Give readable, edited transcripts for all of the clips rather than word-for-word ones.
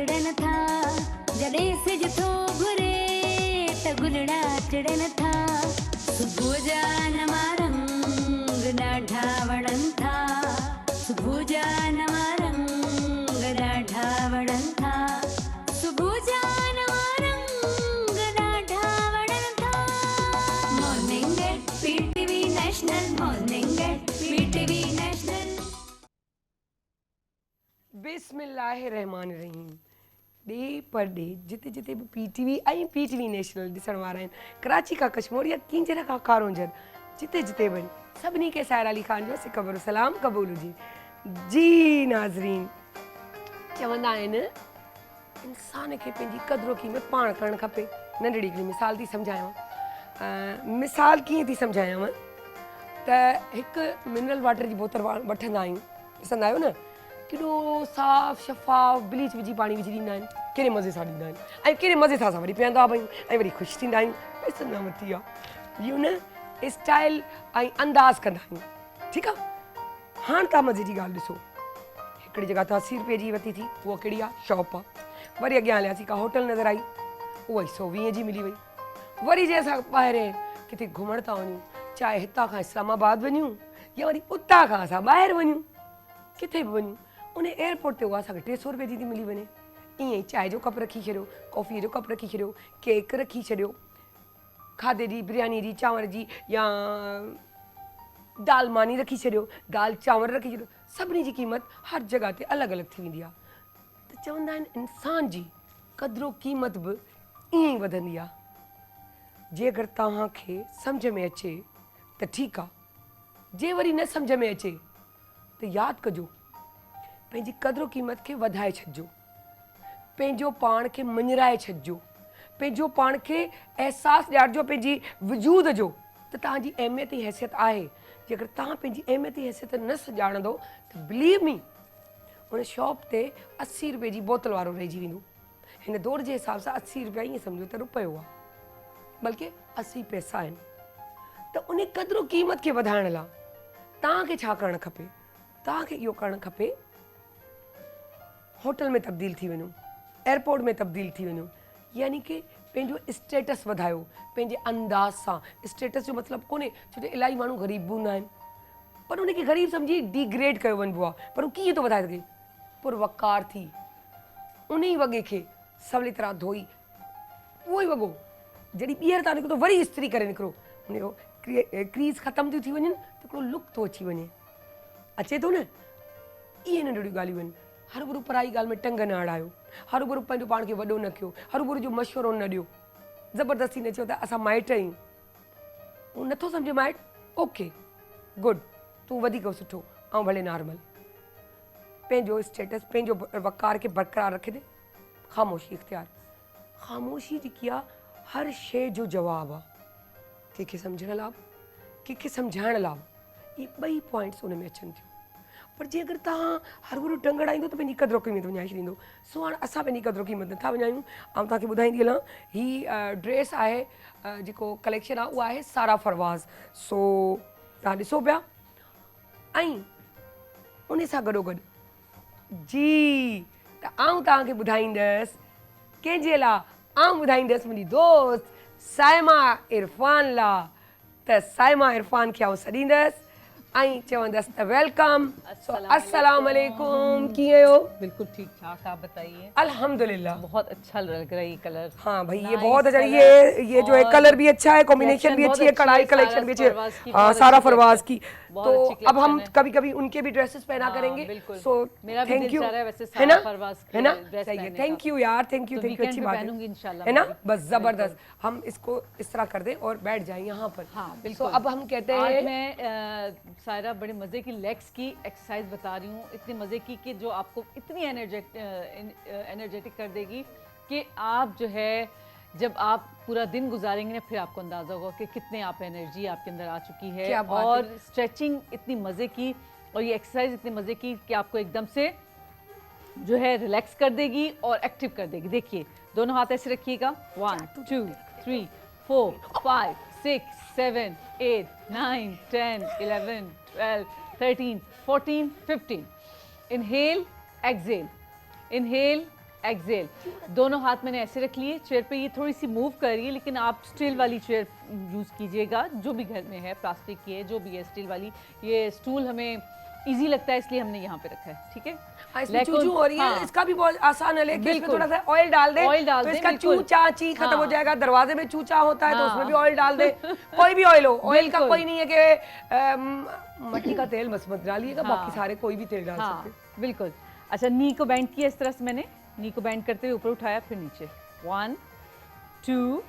चढ़न था जॾे सिज थो घुरे त गुलड़ा चढ़न था सुबुह जा नवा रंग ॾाढा वणन था सुबुह जा नवा रंग ॾाढा वणन था सुबुह जा नवा रंग ॾाढा वणन था morning at PTV National morning at PTV National बिस्मिल्लाहिर्रहमानिर्रहीम डे पर डे जिते जिते भी पीटीवी ऐं पीटीवी नेशनल ॾिसण वारा आहिनि कराची खां कश्मीर या किंजर खां कारोंजर जिते जिते बि सभिनी खे साहिर अली ख़ान जो सिकबर सलाम क़बूल हुजे। जी नाज़रीन, चवंदा आहिनि इंसान खे पंहिंजी क़दुरु क़ीमत पाण करणु खपे। नंढड़ी हिकिड़ी मिसाल थी सम्झायांव। मिसाल कीअं थी सम्झायांव त हिकु मिनरल वाटर जी बोतल वठंदा आहियूं, ॾिसंदा आहियो न केॾो साफ़ शफ़ाफ़ ब्लीच विझी पाणी विझी ॾींदा आहिनि, कहिड़े मज़े सां ॾींदा आहिनि ऐं कहिड़े मज़े सां असां वरी पीअंदा आहियूं ऐं वरी ख़ुशि थींदा आहियूं। पैसनि न वरिती आहे इहो न स्टाइल ऐं अंदाज़ कंदा आहियूं, ठीकु आहे। हाणे तव्हां मज़े जी ॻाल्हि ॾिसो, हिकिड़ी जॻह त 80 रुपए जी वरिती थी, उहा कहिड़ी आहे शॉप आहे। वरी अॻियां हलियासीं का होटल नज़र आई, उहा 120 जी मिली वई। वरी जे असां ॿाहिरि किथे घुमण था वञूं, चाहे हितां खां इस्लामाबाद वञूं या वरी उतां खां असां ॿाहिरि वञूं, किथे बि वञूं उन एयरपोर्ट ते उहा असांखे 300 रुपए जी थी मिली वञे। ईअं ई चांहि जो कप रखी छॾियो, कॉफ़ीअ जो कप रखी छॾियो, केक रखी छॾियो, खाधे जी बिरयानी जी चांवर जी या दाल मानी रखी छॾियो, दाल चांवर रखी छॾियो, सभिनी जी क़ीमत हर जॻह ते अलॻि अलॻि थी वेंदी आहे। त चवंदा आहिनि इंसान जी क़दुरु क़ीमत बि ईअं ई वधंदी आहे। जे अगरि तव्हांखे सम्झ में अचे त ठीकु आहे, जे वरी न सम्झ में अचे त यादि कजो पंहिंजी क़दुरु क़ीमत खे वधाए छॾिजो, पंहिंजो पाण खे मञराए छॾिजो, पंहिंजो पाण खे अहसासु ॾियारिजो पंहिंजी वजूद जो त तव्हांजी अहमियत जी हैसियत आहे। जेकर तव्हां पंहिंजी अहमियत जी हैसियत न सुञाणंदो त बिलीव मी उन शॉप ते 80 रुपए जी बोतल वारो रहिजी वेंदो। हिन दौर जे हिसाब सां 80 रुपया ईअं सम्झो त रुपयो आहे, बल्कि 80 पैसा आहिनि। त उन क़दुरु क़ीमत खे वधाइण लाइ तव्हांखे छा करणु खपे? तव्हांखे इहो करणु खपे, होटल में तब्दील थी वञो, एयरपोर्ट में तब्दील थी वञो, यानी कि पंहिंजो स्टेटस वधायो पंहिंजे अंदाज़ सां। स्टेटस जो मतिलबु कोन्हे, छो त इलाही माण्हू ग़रीब बि हूंदा आहिनि पर उनखे ग़रीब सम्झी डिग्रेड कयो वञिबो आहे। पर हू कीअं थो वधाए सघे? पुरवकार थी, उन ई वॻे खे सवली तरह धोई, उहो ई वॻो जॾहिं ॿीहर था निकिरो वरी इस्त्री करे निकिरो, उनजो क्रीज़ ख़तमु थियूं थी वञनि त हिकिड़ो लुक थो अची वञे, अचे थो न। इहे नंढड़ियूं ॻाल्हियूं आहिनि। हर गुरू पराई ॻाल्हि में टंग न अड़ायो, हर गुरू पंहिंजो पाण खे वॾो न कयो, हर गुरू जो मशवरो न ॾियो, ज़बरदस्ती न चयो त असां माइट आहियूं। हू नथो सम्झे माइट, ओके गुड, तूं वधीक सुठो ऐं भले नॉर्मल। पंहिंजो स्टेटस पंहिंजो वक़ार खे बरक़रार रखे दे। ख़ामोशी इख़्तियार, ख़ामोशी जेकी आहे हर शइ जो जवाबु आहे। कंहिंखे सम्झण लाइ, कंहिंखे सम्झाइण लाइ, इहे ॿई पॉइंट्स उन में अचनि थियूं। पर जे अगरि तव्हां हर गुरू टंग अड़ाईंदो त पंहिंजी क़दुरु क़ीमत विञाए छॾींदो। सो हाणे असां पंहिंजी क़दुरु क़ीमत नथा विञायूं। ऐं तव्हांखे ॿुधाईंदी हलां, हीअ ड्रेस आहे जेको कलेक्शन आहे उहा आहे सारा फरवाज़। सो तव्हां ॾिसो पिया, ऐं उन सां गॾोगॾु जी त आउं तव्हांखे ॿुधाईंदसि कंहिंजे लाइ, आउं ॿुधाईंदसि मुंहिंजी दोस्त साइमा इरफान लाइ। त साइमा इरफान खे आउं सॾींदसि ऐं चवंदसि त वेलकम। अस्सलाम वालेकुम, कीअं हो? बिल्कुल ठीक ठाक, आप बताइए। अल्हम्दुलिल्लाह, बहुत अच्छा लग रहा है ये कलर। हाँ भाई ये बहुत अच्छा, ये जो है कलर भी अच्छा है, कॉम्बिनेशन भी अच्छी है, कढ़ाई कलेक्शन भी अच्छी है। हाँ, सारा फरवाज की। तो अब हम कभी कभी उनके भी ड्रेसेस पहना करेंगे। सो मेरा भी दिल चाह रहा है वैसे है ना, सारा फरवाज की है ना, ड्रेस सही है। पहनने थैंक का। यू यार, थैंक यू, तो थैंक यू, अच्छी बात पहनूंगी इंशाल्लाह है ना, मैं भी। बस जबरदस्त। हम इसको इस तरह कर दें और बैठ जाएं यहाँ पर। हाँ तो बिल्कुल। अब हम कहते आज हैं, मैं सायरा बड़े मज़े की लेग्स की एक्सरसाइज बता रही हूँ, इतनी मज़े की कि जो आपको इतनी एनर्जेटिक कर देगी कि आप जो है जब आप पूरा दिन गुजारेंगे ना फिर आपको अंदाज़ा होगा कि कितने आप एनर्जी आपके अंदर आ चुकी है। क्या बात और है। स्ट्रेचिंग इतनी मज़े की और ये एक्सरसाइज इतनी मज़े की कि आपको एकदम से जो है रिलैक्स कर देगी और एक्टिव कर देगी। देखिए दोनों हाथ ऐसे रखिएगा, 1 2 3 4 5 6 7 8 9 10 11 12 13 14 15। Inhale, exhale, inhale, exhale. दोनों हाथ मैंने ऐसे रख लिए चेयर पे, ये थोड़ी सी मूव कर रही है, लेकिन आप स्टील वाली चेयर यूज़ कीजिएगा, जो भी घर में है, प्लास्टिक की है, जो भी है स्टील वाली। ये स्टूल हमें इजी लगता है इसलिए हमने यहाँ पे रखा है, ठीक है। इसमें चूचू हो रही है, हाँ। इसका भी बहुत आसान है, लेकिन इसमें बिल्कुल। थोड़ा सा ऑयल डाल दे, ऑयल डाल तो दें, इसका बिल्कुल। चूचा ची खत्म हो हाँ। जाएगा। दरवाजे में चूचा होता है तो उसमें हाँ। भी ऑयल डाल दे, कोई भी ऑयल हो, ऑयल का बिल्कुल। कोई नहीं है कि मट्टी का तेल मत डालिएगा, हाँ। बाकी सारे कोई भी तेल डाल हाँ सकते हैं। बिल्कुल। अच्छा, नी को बैंड किया इस तरह से, मैंने नी को बैंड करते हुए ऊपर उठाया, फिर नीचे। 1 2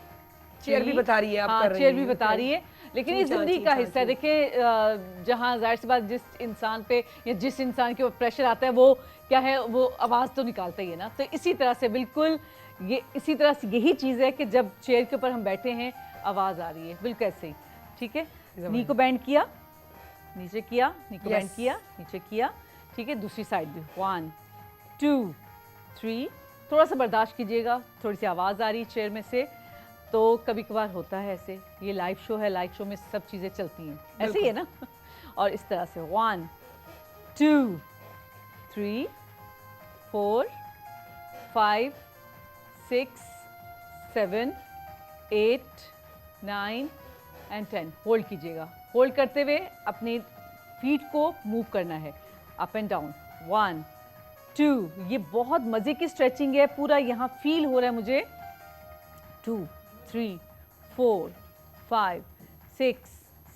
चेयर भी बता रही है, आप हाँ, कर रही चेयर हैं, भी बता रही है, लेकिन ये चूचा, जिंदगी का चूचा, हिस्सा है। देखिए जहाँ जाहिर सी बात, जिस इंसान पे या जिस इंसान के ऊपर प्रेशर आता है, वो क्या है, वो आवाज़ तो निकालता ही है ना। तो इसी तरह से बिल्कुल ये इसी तरह से यही चीज़ है कि जब चेयर के ऊपर हम बैठे हैं आवाज़ आ रही है, बिल्कुल ऐसे ही, ठीक है। नी को बैंड किया, नीचे किया, नी को बैंड किया, नीचे किया, ठीक है। दूसरी साइड भी 1 2 3। थोड़ा सा बर्दाश्त कीजिएगा, थोड़ी सी आवाज़ आ रही चेयर में से, तो कभी कभार होता है ऐसे। ये लाइव शो है, लाइव शो में सब चीज़ें चलती हैं, ऐसे ही है ना। और इस तरह से 1 2 3 4 5 6 7 8 9 एंड 10। होल्ड कीजिएगा। होल्ड करते हुए अपनी फीट को मूव करना है अप एंड डाउन। 1 2। ये बहुत मज़े की स्ट्रेचिंग है, पूरा यहाँ फील हो रहा है मुझे। 2 3 4 5 6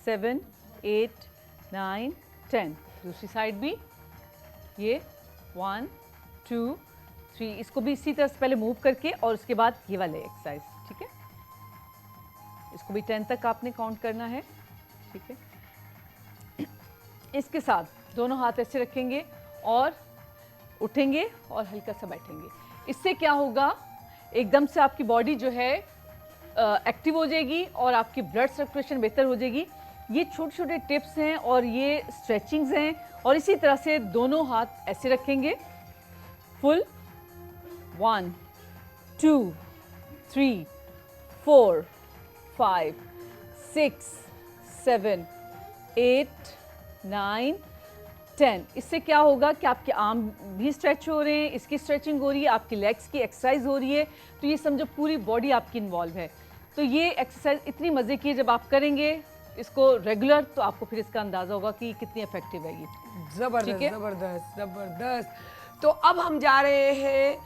7 8 9 10। दूसरी साइड भी ये 1 2 3। इसको भी इसी तरह से पहले मूव करके और उसके बाद ये वाले एक्सरसाइज, ठीक है। इसको भी 10 तक आपने काउंट करना है, ठीक है। इसके साथ दोनों हाथ ऐसे रखेंगे और उठेंगे और हल्का सा बैठेंगे। इससे क्या होगा, एकदम से आपकी बॉडी जो है एक्टिव हो जाएगी और आपकी ब्लड सर्कुलेशन बेहतर हो जाएगी। ये छोटे छोटे टिप्स हैं और ये स्ट्रेचिंग्स हैं। और इसी तरह से दोनों हाथ ऐसे रखेंगे फुल। 1 2 3 4 5 6 7 8 9 10। इससे क्या होगा कि आपके आर्म भी स्ट्रेच हो रहे हैं, इसकी स्ट्रेचिंग हो रही है, आपकी लेग्स की एक्सरसाइज हो रही है। तो ये समझो पूरी बॉडी आपकी इन्वॉल्व है। तो ये एक्सरसाइज इतनी मज़े की है, जब आप करेंगे इसको रेगुलर तो आपको फिर इसका अंदाज़ा होगा कि कितनी इफेक्टिव है ये। जबरदस्त जबरदस्त जबरदस्त। तो अब हम जा रहे हैं,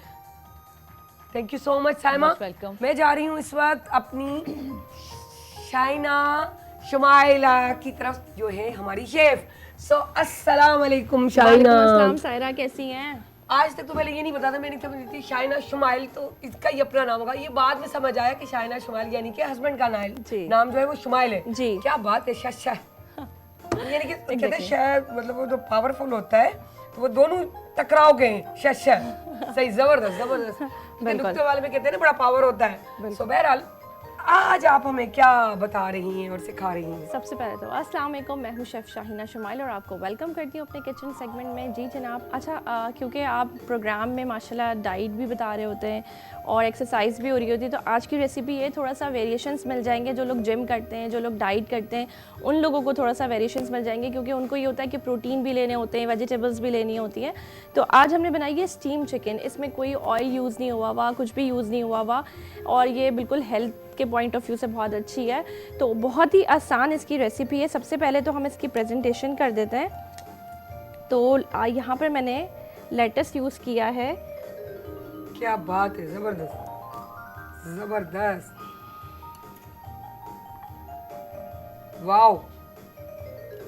thank you so much Saima, welcome. मैं जा रही हूँ इस वक्त अपनी शाइना शुमाइला की तरफ, जो है हमारी शेफ। सो अस्सलाम वालेकुम शाइना। अस्सलाम सायरा, कैसी हैं? आज तक तो पहले ये नहीं पता था, मैंने समझी थी शाइना शुमाइल तो इसका ही अपना नाम होगा। ये बाद में समझ आया कि शाइना शुमाइल यानी कि हस्बैंड का नाम जो है वो शुमाइल है। जी। क्या बात है। यानी कि कहते हैं शायद, मतलब वो जो पावरफुल होता है तो वो दोनों टकराव गए हैं। सही, जबरदस्त जबरदस्त। नुक्ते वाले में कहते हैं ना बड़ा पावर होता है। सो बहरहाल आज आप हमें क्या बता रही हैं और सिखा रही हैं? सबसे पहले तो अस्सलाम वालेकुम, मैं हूँ शेफ़ शाहिना शुमाइल और आपको वेलकम करती हूँ अपने किचन सेगमेंट में। जी जनाब। अच्छा, क्योंकि आप प्रोग्राम में माशाल्लाह डाइट भी बता रहे होते हैं और एक्सरसाइज भी हो रही होती है, तो आज की रेसिपी ये थोड़ा सा वेरिएशंस मिल जाएंगे। जो लोग जिम करते हैं, जो लोग डाइट करते हैं, उन लोगों को थोड़ा सा वेरिएशंस मिल जाएंगे, क्योंकि उनको ये होता है कि प्रोटीन भी लेने होते हैं, वेजिटेबल्स भी लेनी होती हैं। तो आज हमने बनाई है स्टीम चिकन। इसमें कोई ऑयल यूज़ नहीं हुआ हुआ, कुछ भी यूज़ नहीं हुआ हुआ, और ये बिल्कुल हेल्थ के पॉइंट ऑफ व्यू से बहुत अच्छी है। तो बहुत ही आसान इसकी रेसिपी है। सबसे पहले तो हम इसकी प्रेजेंटेशन कर देते हैं। तो यहाँ पर मैंने लेटस यूज़ किया है। क्या बात है, जबरदस्त जबरदस्त, वाओ।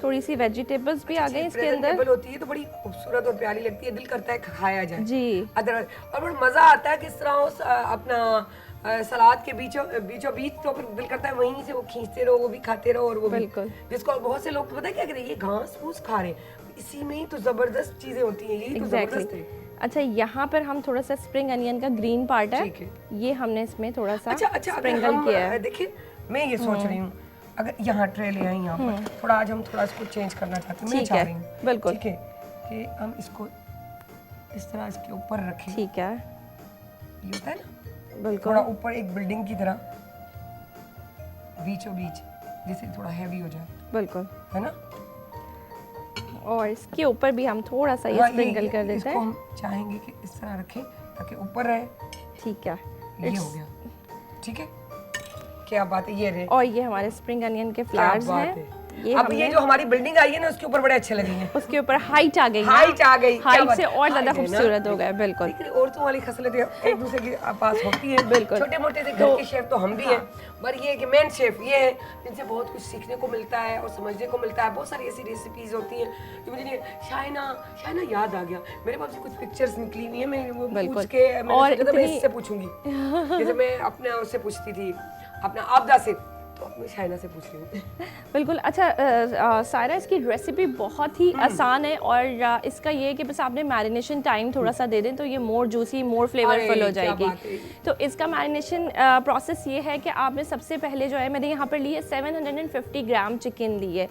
थोड़ी सी वेजिटेबल्स भी आ गई इसके अंदर। प्रेजेंटेबल होती है तो बड़ी खूबसूरत और प्यारी लगती है, दिल करता है खाया जाए जी। अदरवाइज। और बड़ा मज़ा आता है किस तरह उस अपना सलाद के बीचों बीच, तो फिर दिल करता है वहीं से वो खींचते रहो, वो भी खाते रहो और वो भी। बिल्कुल। जिसको बहुत से लोग तो पता है क्या कहते हैं, ये घास फूस खा रहे हैं, इसी में ही तो जबरदस्त चीजें होती हैं, यही तो जबरदस्त है। अच्छा, यहाँ पर हम थोड़ा सा स्प्रिंग अनियन का ग्रीन पार्ट है, ठीक है। ये हमने इसमें थोड़ा सा अच्छा स्प्रिंकल किया है। देखिए मैं ये सोच रही हूँ, अगर यहाँ ट्रे ले आए यहाँ पर, थोड़ा आज हम थोड़ा इसको चेंज करना चाहते हैं। मैं ठीक चाह है, रही हूँ बिल्कुल। ठीक है कि हम इसको इस तरह इसके ऊपर रखें। ठीक है, ये होता है ना, बिल्कुल। थोड़ा ऊपर एक बिल्डिंग की तरह बीचों बीच, जिससे थोड़ा हैवी हो जाए, बिल्कुल। है ना। और इसके ऊपर भी हम थोड़ा सा ये हाँ, स्प्रिंकल कर देते इसको हैं। हम चाहेंगे कि इस तरह रखें ताकि ऊपर रहे। ठीक है, ये हो गया, ठीक है, क्या बात है। ये रहे, और ये हमारे स्प्रिंग अनियन के क्या फ्लावर्स बात हैं। है। ये अब ये जो हमारी बिल्डिंग आई है ना उसके ऊपर बड़े अच्छे लगेंगे। उसके ऊपर हाइट आ गई, हाइट आ गई, क्या हाइट बात से है। और ज्यादा हाइट है ना। खूबसूरत हो गए। बिल्कुल लेकिन औरतों वाली खसलतें एक दूसरे के पास होती हैं। बिल्कुल। छोटे मोटे से घर के शेफ तो हम भी हैं, पर ये है कि मेन शेफ ये है जिनसे बहुत कुछ सीखने को मिलता है और समझने को मिलता है। बहुत सारी ऐसी रेसिपीज होती हैं जो मुझे शाइना याद आ गया, मेरे पास कुछ पिक्चर्स निकली हुई है, मैं वो पूछ के मैंने और सोचा था मैं इतनी- इससे पूछूंगी। जैसे मैं अपने उससे पूछती थी, अपना आपदा से, तो मैं शाइना से पूछ रही हूँ। बिल्कुल। अच्छा सायरा, इसकी रेसिपी बहुत ही आसान है और इसका ये है कि बस आपने मैरिनेशन टाइम थोड़ा सा दे दें तो ये मोर जूसी, मोर फ्लेवरफुल हो क्या जाएगी। बात है। तो इसका मैरिनेशन प्रोसेस ये है कि आपने सबसे पहले जो है, मैंने यहाँ पर ली है 750 ग्राम चिकन ली है,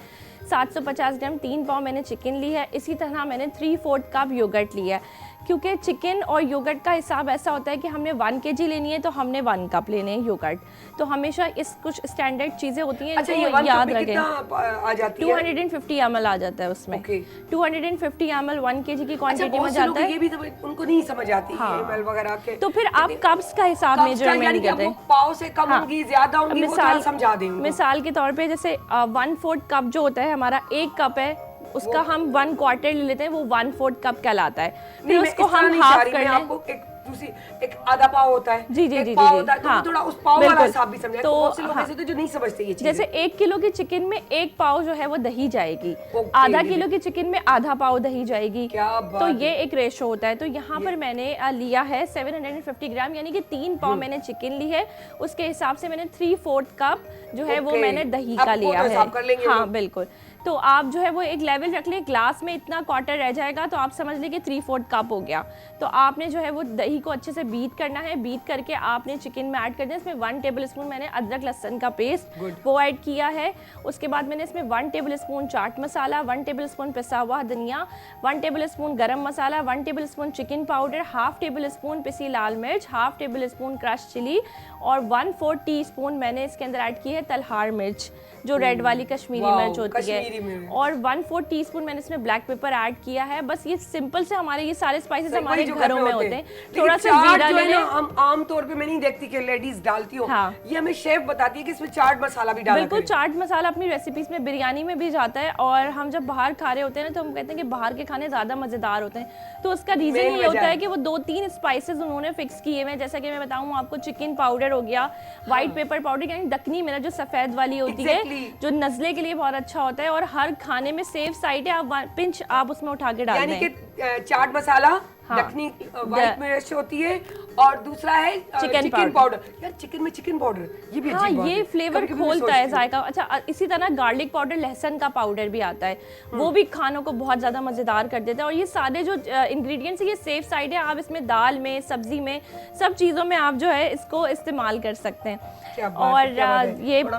750 ग्राम 3 पाव मैंने चिकन ली है। इसी तरह मैंने 3/4 कप योगर्ट लिया है, क्योंकि चिकन और योगर्ट का हिसाब ऐसा होता है कि हमने 1 kg लेनी है तो हमने 1 कप लेने हैं योगर्ट। तो हमेशा इस कुछ स्टैंडर्ड चीज़ें होती हैं, अच्छा, ये इनको 1 याद कप में रखें। कितना आ जाती है? 250 ml आ जाता है उसमें। Okay. 250 ml 1 kg की अच्छा, क्वांटिटी में बहुत से लोग जाता है। ये भी तो उनको नहीं समझ आती हाँ। एमएल वगैरह के। तो फिर आप कप्स का हिसाब कप्स का यानी मेजरमेंट कि अब करते वो हैं। पाव से कम हाँ। होंगी, ज्यादा होंगी, वो थोड़ा समझा दें उनको। मिसाल के तौर पे जैसे 1/4 कप जो होता है हमारा, 1 कप है उसका हम 1/4 ले लेते हैं, वो 1/4 कप कहलाता है। नहीं, फिर मैं उसको इस तरह हम नहीं हाफ चाह रही, कर मैं लें। आपको एक आधा पाव होता है, जी जी एक जी पाव जी होता है, तो हाँ, थोड़ा उस पाव वाला बिल्कुल। हिसाब भी समझाएं। तो बहुत से लोग हाँ, ऐसे होते हैं जो नहीं समझते ये चीजें। जैसे 1 किलो की चिकन में 1 पाव जो है वो दही जाएगी, ओके, आधा किलो की चिकन में आधा पाव दही जाएगी। क्या बात तो है। ये एक रेशो होता है। तो यहाँ पर मैंने लिया है 750 ग्राम, यानी कि 3 पाव मैंने चिकन ली है, उसके हिसाब से मैंने 3/4 कप जो है वो ओके। मैंने दही अब का वो लिया तो है। हिसाब कर लेंगे हाँ लोग। बिल्कुल। तो आप जो है वो एक लेवल रख लें, ग्लास में इतना क्वार्टर रह जाएगा तो आप समझ लें कि 3/4 कप हो गया। तो आपने जो है वो दही को अच्छे से बीट करना है, बीट करके आपने चिकन में ऐड कर दिया। इसमें 1 टेबलस्पून मैंने अदरक लहसुन का पेस्ट वो ऐड किया है। उसके बाद मैंने इसमें 1 टेबलस्पून चाट मसाला, 1 टेबलस्पून पिसा हुआ धनिया, 1 टेबलस्पून गरम मसाला, 1 टेबलस्पून चिकन पाउडर, 1/2 टेबलस्पून पिसी लाल मिर्च, 1/2 टेबलस्पून क्रश चिली और 1/4 टीस्पून मैंने इसके अंदर ऐड की है तलहार मिर्च, जो रेड वाली कश्मीरी वाओ, मिर्च होती कश्मीरी है, मिर्च। और 1/4 टीस्पून मैंने इसमें ब्लैक पेपर ऐड किया है। बस ये सिंपल से हमारे ये सारे स्पाइसेस वही हमारे जो घरों घर में होते हैं। लेकिन थोड़ा सा चाट जीरा जो ले है ना, लें। हम आम तौर पे मैं नहीं देखती कि लेडीज डालती हो। हाँ। ये हमें शेफ बताती है कि इसमें चाट मसाला भी डाला बिल्कुल, करें। चाट मसाला अपनी रेसिपीज में, बिरयानी में भी जाता है। और हम जब बाहर खा रहे होते हैं ना तो हम कहते हैं कि बाहर के खाने ज़्यादा मज़ेदार होते हैं। तो उसका रीज़न Main ये वजह होता है। है कि वो 2-3 स्पाइसेस उन्होंने फिक्स किए हुए हैं। जैसा कि मैं बताऊँ आपको, चिकन पाउडर हो गया, व्हाइट पेपर पाउडर, यानी दखनी मिर्च जो सफ़ेद वाली होती Exactly. है, जो नज़ले के लिए बहुत अच्छा होता है और हर खाने में सेफ साइड है। आप पिंच आप उसमें उठा के डाल यानी दें। कि चाट मसाला, हाँ। दखनी व्हाइट मिर्च होती है, और दूसरा है चिकन चिकन पाउडर। यार चिकन में चिकन पाउडर, ये भी हाँ, अजीब बात ये है। फ्लेवर कभी-कभी मैं खोलता है सोचती हूँ। जायका। अच्छा, इसी तरह गार्लिक पाउडर, लहसुन का पाउडर भी आता है, वो भी खानों को बहुत ज़्यादा मज़ेदार कर देता है। और ये सारे जो इंग्रेडिएंट्स है ये सेफ साइड है। आप इसमें दाल में, सब्जी में, सब चीज़ों में आप जो है इसको इस्तेमाल कर सकते हैं। क्या बात है, और क्या बात है। ये थोड़ा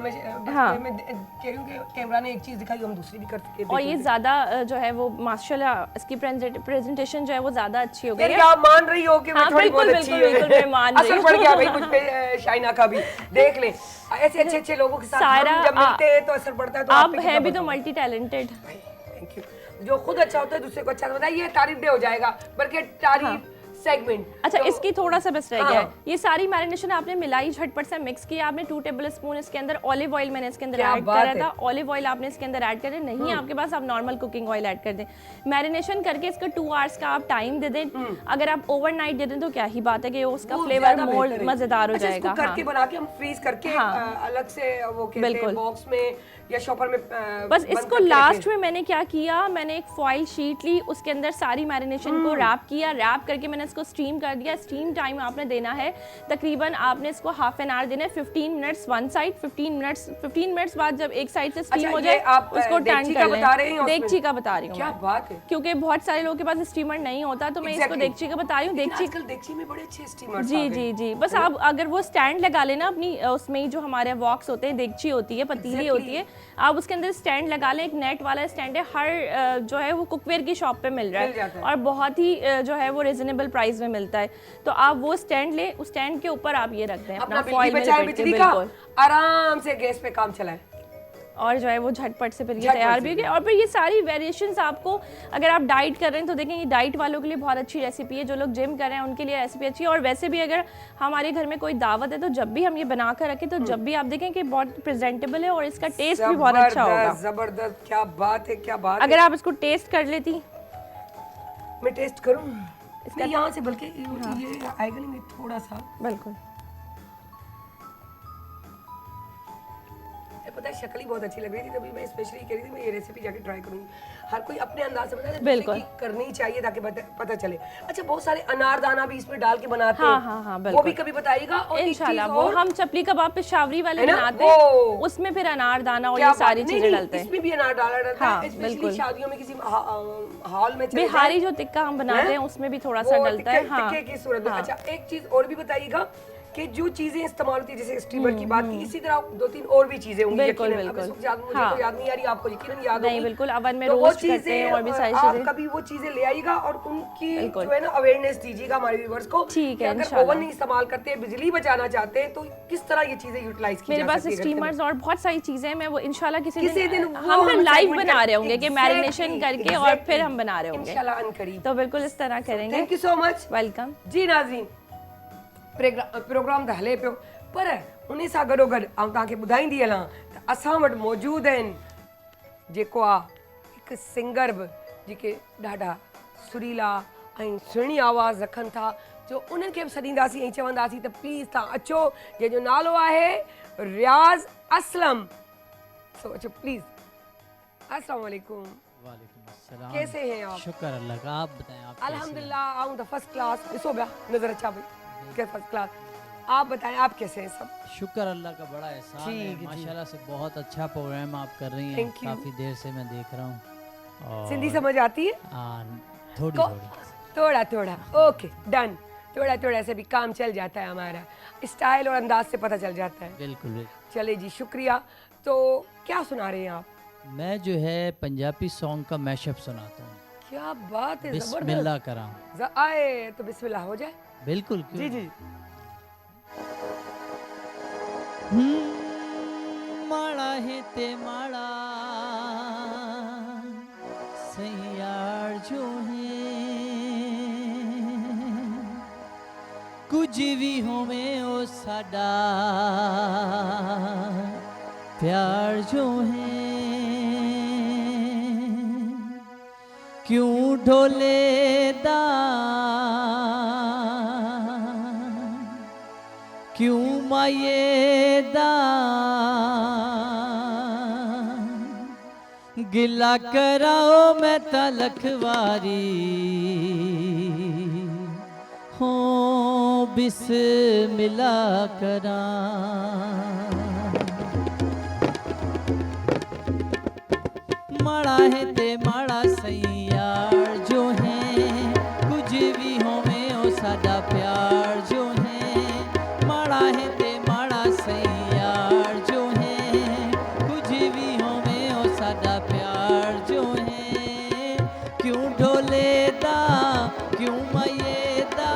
हाँ। मैं कह रही हूँ कि कैमरा ने एक चीज़ दिखाई, हम दूसरी भी कर सकते हैं। और ये ज़्यादा जो है वो माशाल्लाह इसकी प्रेजेंटेशन जो है वो ज़्यादा अच्छी हो गई यानी है। कि आप मान रही हो कि मैं हाँ, थोड़ी बहुत बिल्कुल, अच्छी बिल्कुल, है। बिल्कुल, मैं मान रही असर हूँ। पड़ गया भाई मुझ पे शाइना का भी। देख ले, ऐसे अच्छे लोगों के साथ सायरा, हम जब मिलते हैं तो असर पड़ता है। तो आप पे है कितना भी तो पड़ता है। Multi talented. Thank you. जो खुद अच्छा होता है दूसरे को अच्छा होता है, ये तारीफ डे हो जाएगा, बल्कि तारीफ सेगमेंट। अच्छा, तो इसकी थोड़ा सा बस रह हाँ। गया है। ये सारी मैरिनेशन आपने मिलाई, झटपट से मिक्स किया। आपने 2 टेबलस्पून इसके अंदर ऑलिव ऑयल मैंने इसके अंदर क्या ऐड बात करा है। था। ऑलिव ऑयल आपने इसके अंदर ऐड कर दें, नहीं आपके पास आप नॉर्मल कुकिंग ऑयल ऐड कर दें। मैरिनेशन करके इसका 2 आवर्स का आप टाइम दे दें। अगर आप ओवरनाइट दे दें तो क्या ही बात है कि उसका वो फ्लेवर ज्यादा मोर बेहतर है। मज़ेदार हो अच्छा, जाएगा। इसको करके बना के हम फ्रीज करके हाँ। अलग से वो कहते हैं बिल्कुल। बॉक्स में या शॉपर में बस बंद इसको करके लास्ट रखें। में मैंने क्या किया, मैंने एक फॉइल शीट ली, उसके अंदर सारी मैरिनेशन को रैप किया। रैप करके मैंने इसको स्टीम कर दिया। स्टीम टाइम आपने देना है तकरीबन, आपने इसको हाफ एन आवर देना है। 15 मिनट्स वन साइड, 15 मिनट्स बाद जब एक साइड से स्टीम अच्छा, हो ये जाए आप, उसको देगची टर्न का कर बता रहे हैं लें। या उसमें? देगची का बता रही हूँ क्या मैं। बात है। क्योंकि बहुत सारे लोगों के पास स्टीमर नहीं होता तो मैं इसको Exactly. देगची का बता रही हूँ। लेकिन देगची आजकल देगची में बड़े अच्छे स्टीमर्स जी जी जी, बस आप अगर वो स्टैंड लगा लेना अपनी उसमें ही, जो हमारे वॉक्स होते हैं, देगची होती है, पतीली होती है, आप उसके अंदर स्टैंड लगा लें। एक नेट वाला स्टैंड है, हर जो है वो कुकवेयर की शॉप पे मिल रहा है और बहुत ही जो है वो रिजनेबल प्राइस में मिलता है। तो आप वो स्टैंड लें, उस स्टैंड के ऊपर आप ये रख दें अपना अपना फॉइल में बचाए लपेट के। बिजली का, बिल्कुल आराम से गैस पे काम चलाएं। और जो है वो झटपट से फिर ये झटपट तैयार से भी हो गया। और फिर ये सारी वेरिएशंस आपको, अगर आप डाइट कर रहे हैं तो देखें ये डाइट वालों के लिए बहुत अच्छी रेसिपी है, जो लोग जिम कर रहे हैं उनके लिए रेसिपी अच्छी है। और वैसे भी अगर हमारे घर में कोई दावत है तो जब भी हम ये बना कर रखें तो जब भी आप देखें कि बहुत प्रेजेंटेबल है और इसका टेस्ट भी बहुत अच्छा होगा। जबरदस्त, क्या बात है, क्या बात अगर है। आप इसको टेस्ट कर लेती, मैं टेस्ट करूं इसका यहाँ से, बल्कि ये आएगा नहीं, मैं थोड़ा सा, बिल्कुल पता है शक्ल ही बहुत अच्छी लग रही थी, तभी मैं स्पेशली कह रही थी मैं ये रेसिपी जाके ट्राई करूंगी। हर कोई अपने अंदाज से बनाता है, बिल्कुल। दूसरे की करनी चाहिए ताकि पता चले। अच्छा, बहुत सारे अनारदाना भी इसमें डाल के बनाते हाँ, हैं, हाँ, हाँ, वो बिल्कुल। भी कभी बताइएगा। और एक इंशाल्लाह चीज़ वो और, हम चपली कबाब पेशावरी वाले है ना? बनाते हैं, वो। उसमें फिर अनारदाना और क्या ये बात- सारी नहीं, चीजें नहीं, डालते हैं। इसमें भी अनार डाला रहता हाँ, है, स्पेशली बिल्कुल। शादियों में किसी हॉल में चले बिहारी जाएं, जो टिक्का हम बनाते हैं उसमें भी थोड़ा सा वो डलता है। टिक्के- हाँ, टिक्के की सूरत में। हाँ। अच्छा, एक चीज और भी बताइएगा कि जो चीजें इस्तेमाल होती है, जैसे स्टीमर की बात की, इसी तरह 2-3 और भी चीजें होंगी बिल्कुल, यकीनन। अब बिल्कुल। इस वक्त याद मुझे हाँ। तो याद नहीं आ रही, आपको यकीनन याद नहीं, होगी। बिल्कुल, अवन में तो वो रोस्ट करते चीजें, हैं और भी सारी आप चीजें। कभी वो चीजें ले आइएगा और उनकी बिल्कुल। जो है ना अवेयरनेस दीजिएगा हमारे व्यूअर्स को। ठीक कि है, अगर इंशाल्लाह। ओवन नहीं इस्तेमाल करते हैं, बिजली बचाना चाहते हैं, तो किस तरह ये चीजें यूटिलाइज की मेरे जा पास सकती है घर के स्टीमर्स और बहुत सारी चीजें हैं, मैं वो इंशाल्लाह किसी किसी दिन दिन वो हम हम लाइव segment बना रहे होंगे कि exactly, मैरिनेशन करके और exactly। फिर हम बना रहे होंगे इंशाल्लाह अनकरीब। तो बिल्कुल इस तरह करेंगे। Thank you so much. Welcome. जी नाज़रीन, प्रोग्राम त हले पियो, पर उन सां गॾोगॾु आउं तव्हांखे ॿुधाईंदी हलां त असां वटि मौजूदु आहिनि जेको आहे हिकु सिंगर बि, जेके ॾाढा सुरीला ऐं सुहिणी आवाज़ रखनि था, जो उन्हनि खे बि सॾींदासीं ऐं चवंदासीं त प्लीज़ तव्हां अचो, जंहिंजो नालो आहे रियाज़ असलम। सो अचो प्लीज़। अस्सलाम वालेकुम। वालेकुम अस्सलाम। कैसे हैं आप? शुक्र अल्लाह का, आप बताएं आप कैसे हैं? अल्हम्दुलिल्लाह, आऊँ तो फर्स्ट क्लास। ॾिसो पिया नज़र अचा पई, क्या फर्स्ट क्लास। आप बताएं आप कैसे हैं सब? शुक्र अल्लाह का, बड़ा एहसान जी, है जी। माशाल्लाह से। बहुत अच्छा प्रोग्राम आप कर रही हैं, Thank you। काफ़ी देर से मैं देख रहा हूँ। और सिंधी समझ आती है? थोड़ी को- थोड़ी। थोड़ा थोड़ा, ओके डन। थोड़ा थोड़ा से भी काम चल जाता है हमारा, स्टाइल और अंदाज से पता चल जाता है। बिल्कुल बिल्कुल। चले जी, शुक्रिया। तो क्या सुना रहे हैं आप? मैं जो है पंजाबी सॉन्ग का मैशअप सुनाता हूँ। क्या बात है, बिस्मिल्लाह करा। आए तो बिस्मिल्लाह हो जाए। बिल्कुल, क्यों? जी जी। माड़ा है ते माड़ा सैयार जो है, कुछ भी होवे ओ साडा प्यार जो है, क्यों ढोले दा क्यों माये दा गिला कराओ मैं तलखवारी हो बिस्मिल्ला करा। माड़ा है ते माड़ा सैयार जो है, कुछ भी होवे ओ साडा प्यार जो है। माड़ा है ते माड़ा सैयार जो है, कुछ भी होवे ओ साडा प्यार जो है, क्यों ढोले दा क्यों माये दा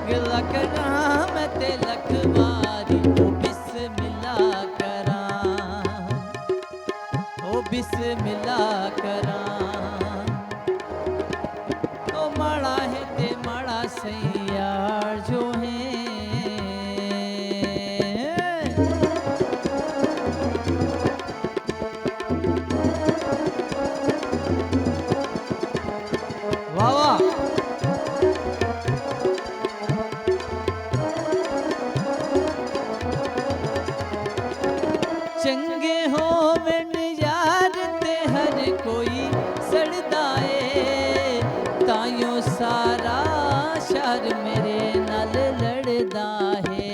गिला करा मैं ते लखवारी ओ बिस्मिल्ला करा, ओ बिस्मिल्लाह करा। ओ माड़ा है ते माड़ा सैयार जो है। वाह वाह। चंगे हो मन यार ते हर कोई सड़दा है, ताइयों सारा शहर मेरे नाल लड़दा है।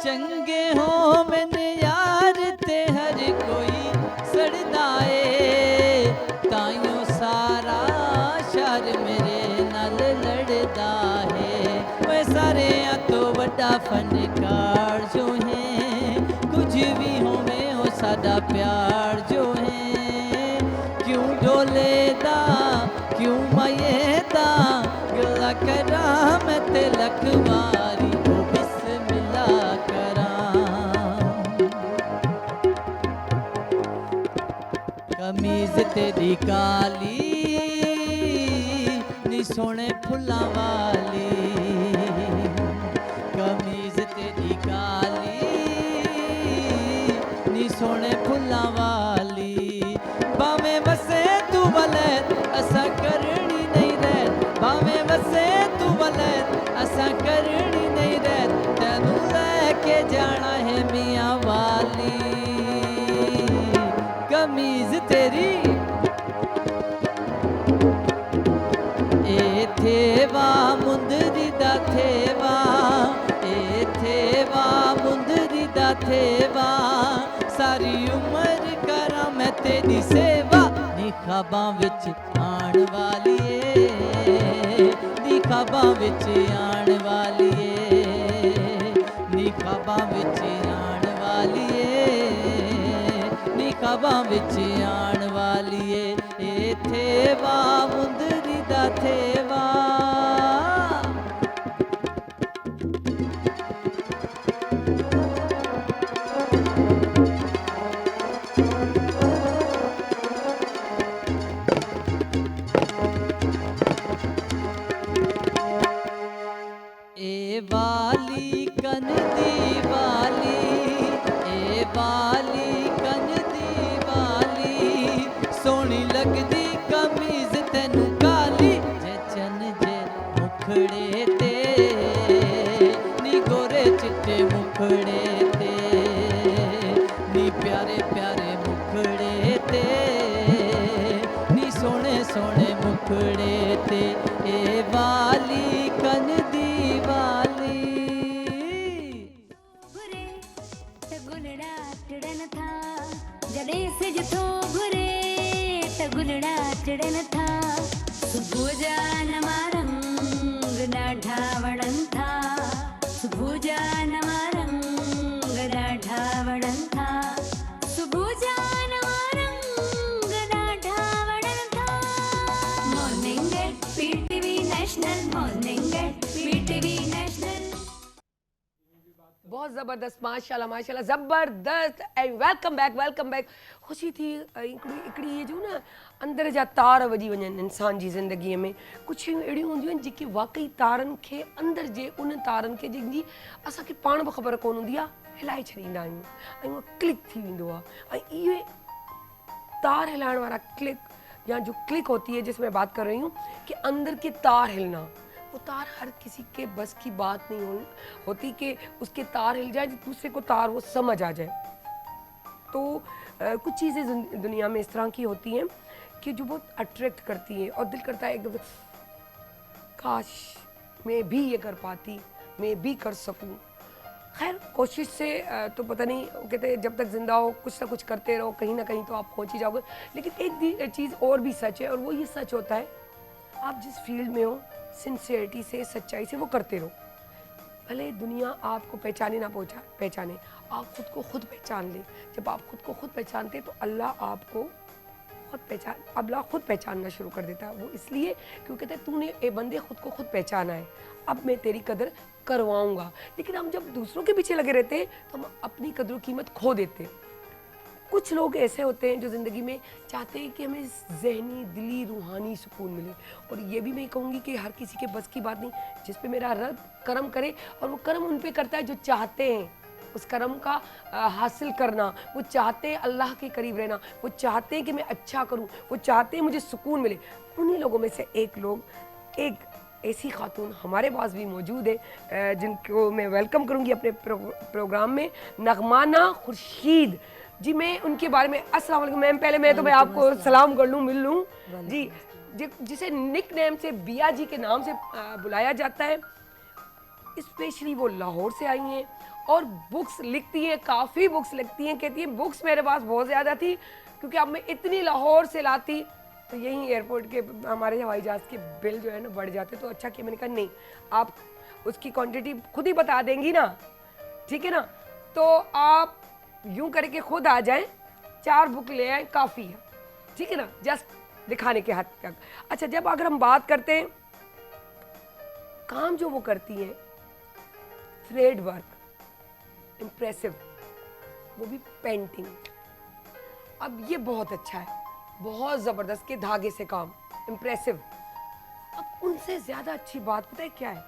चंगे हो मन यार ते हर कोई सड़दा है, ताइयों सारा शहर मेरे नाल लड़दा है। वे सारे तो बड़ा फनकार जो है, कुछ भी होवे ओ साडा प्यार जो है, क्यों ढोले दा क्यों माये दा गिला करा मैं ते लखवारी ओ बिस्मिल्लाह तेरी काली नी सोने फुल्लां वाली कमीज तेरी काली नी सोने फुल्लां वाली भावें वसे तू वलैत असा करनी नहीं रहत भावें वसे तू वलैत असा करनी नहीं रहत तैनू लैके जाना है मियां वाली कमीज तेरी ए थेवा मुंदरी दा थेवा ए थेवा मुंदरी दा थेवा सारी उम्र करा मैं तेरी सेवा नी ख्वाबां विच आण वाली नी ख्वाबां विच आण वाली नी ख्वाबां विच आण वाली नी ख्वाबां विच आण वाली ए थेवा मुंदरी दा थेवा ए वाली कन दीवाली ए वाली कन दीवाली सोहनी लगदी कमीज तैनू काली जे चन जे मुखड़े ते नी गोरे चिट्टे मुखड़े ते नी प्यारे प्यारे मुखड़े ते नी सोहने सोहने मुखड़े ते ए वाली कन दीवाली घुरे त गुलड़ा चढ़न था जड़े से जथो घुरे त गुलड़ा चढ़न था सुबह जानवा रंग डाढ़ा वड़न था सुबह जानवा रंग डाढ़ा वड़न था सुबह जानवा रंग डाढ़ा वड़न था morning at PTV National morning at PTV National बहुत ज़बरदस्त माशाल्लाह माशाल्लाह ज़बरदस्त एंड वेलकम बैक ख़ुशी थी हिकिड़ी ये जो न अंदर जा तार वॼी वञनि इंसान जी ज़िंदगीअ में कुछ शयूं अहिड़ियूं हूंदियूं आहिनि जेके वाकई तारनि खे अंदर जे उन तारनि खे जंहिंजी असांखे पाण बि ख़बर कोन हूंदी आहे हिलाए छॾींदा आहियूं ऐं उहो क्लिक थी वेंदो आहे ऐं इहे तार हिलाइण वारा क्लिक या जो क्लिक होती है जिसमें बात कर रही हूँ कि अंदर के तार हिलना वो तार हर किसी के बस की बात नहीं होती कि उसके तार हिल जाए दूसरे को तार वो समझ आ जाए। तो कुछ चीज़ें दुनिया में इस तरह की होती हैं कि जो बहुत अट्रैक्ट करती हैं और दिल करता है एकदम काश मैं भी ये कर पाती मैं भी कर सकूं। खैर कोशिश से तो पता नहीं कहते जब तक जिंदा हो कुछ ना कुछ करते रहो कहीं ना कहीं तो आप पहुंच ही जाओगे। लेकिन एक चीज़ और भी सच है और वो ये सच होता है आप जिस फील्ड में हो सिंसियरिटी से सच्चाई से वो करते रहो भले दुनिया आपको पहचाने ना पहचाने आप खुद को खुद पहचान ले। जब आप खुद को खुद पहचानते तो अल्लाह आपको खुद पहचानना शुरू कर देता है। वो इसलिए क्योंकि कहते हैं तूने ए बंदे खुद को खुद पहचाना है अब मैं तेरी कदर करवाऊंगा। लेकिन हम जब दूसरों के पीछे लगे रहते हैं तो हम अपनी कदर कीमत खो देते हैं। कुछ लोग ऐसे होते हैं जो ज़िंदगी में चाहते हैं कि हमें ज़हनी दिली रूहानी सुकून मिले और ये भी मैं कहूँगी कि हर किसी के बस की बात नहीं। जिस पे मेरा रब करम करे और वो करम उन पे करता है जो चाहते हैं उस करम का हासिल करना। वो चाहते हैं अल्लाह के करीब रहना वो चाहते हैं कि मैं अच्छा करूँ वो चाहते हैं मुझे सुकून मिले। उन्हीं लोगों में से एक ऐसी खातून हमारे पास भी मौजूद है जिनको मैं वेलकम करूँगी अपने प्रोग्राम में नगमाना खुर्शीद जी। मैं उनके बारे में अस्सलाम वालेकुम मैम पहले मैं आपको सलाम कर लूँ मिल लूँ जी जिसे निक नेम से बिया जी के नाम से बुलाया जाता है। स्पेशली वो लाहौर से आई हैं और बुक्स लिखती हैं काफ़ी बुक्स लिखती हैं। कहती हैं बुक्स मेरे पास बहुत ज़्यादा थी क्योंकि अब मैं इतनी लाहौर से लाती तो यहीं एयरपोर्ट के हमारे हवाई जहाज़ के बिल जो है ना बढ़ जाते तो अच्छा कि मैंने कहा नहीं आप उसकी क्वांटिटी खुद ही बता देंगी ना ठीक है ना तो आप यूं करके खुद आ जाएं 4 बुक ले आए काफ़ी है ठीक है ना जस्ट दिखाने के हद तक। अच्छा जब अगर हम बात करते हैं काम जो वो करती हैं थ्रेड वर्क इम्प्रेसिव वो भी पेंटिंग अब ये बहुत अच्छा है बहुत ज़बरदस्त के धागे से काम, इम्प्रेसिव। अब उनसे ज़्यादा अच्छी बात पता है क्या है,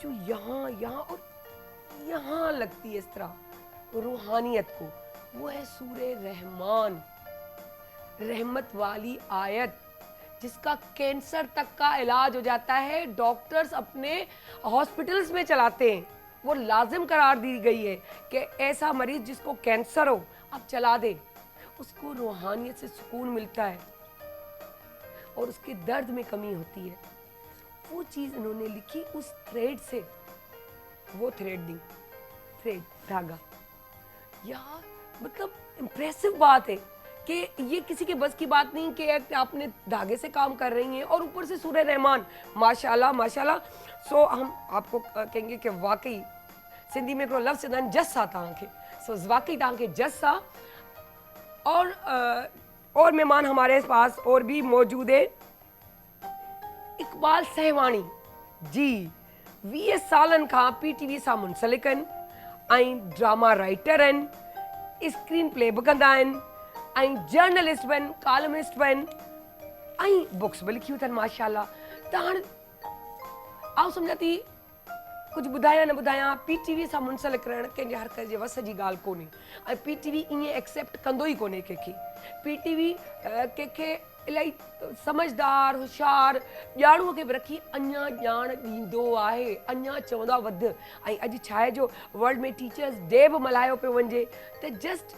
जो यहाँ यहाँ और यहाँ लगती है इस तरह रूहानियत को, वो है सूरे रहमान, रहमत वाली आयत, जिसका कैंसर तक का इलाज हो जाता है। डॉक्टर्स अपने हॉस्पिटल्स में चलाते हैं, वो लाजिम करार दी गई है कि ऐसा मरीज जिसको कैंसर हो आप चला दे, उसको रूहानियत से सुकून मिलता है और उसके दर्द में कमी होती है। वो चीज़ इन्होंने लिखी उस थ्रेड से, वो थ्रेड धागा। यार मतलब इम्प्रेसिव बात है कि ये किसी के बस की बात नहीं कि आपने धागे से काम कर रही हैं और ऊपर से सूरह रहमान, माशाल्लाह माशाल्लाह। सो हम आपको कहेंगे कि वाकई सिंधी में लफ्ज़ चवंदा आहिनि जसा तव्हांखे, सो वाकई तव्हांखे जसा। और मेहमान हमारे पास और भी मौजूद है। इकबाल सहवाणी जी 20 सालन खां PTV सां मुंसलिक आहिनि ऐं ड्रामा राइटर आहिनि, स्क्रीन प्ले बि कंदा आहिनि ऐं जर्नलिस्ट बि आहिनि, कॉलमिस्ट बि आहिनि ऐं बुक्स बि लिखियूं अथनि माशाल्लाह। त हाणे आउं सम्झां थी कुझु ॿुधायां न ॿुधायां, PTV सां मुंसलिक रहणु कंहिंजे हर कंहिंजे वस जी ॻाल्हि कोन्हे ऐं PTV ईअं एक्सेप्ट कंदो ई कोन्हे कंहिंखे। PTV कंहिंखे इलाही समझदार होशियार ॼाणूअ खे बि रखी अञा ॼाण ॾींदो आहे, अञा चवंदा वधि। ऐं अॼु छा आहे जो वर्ल्ड में टीचर्स डे बि मल्हायो पियो वञे, त जस्ट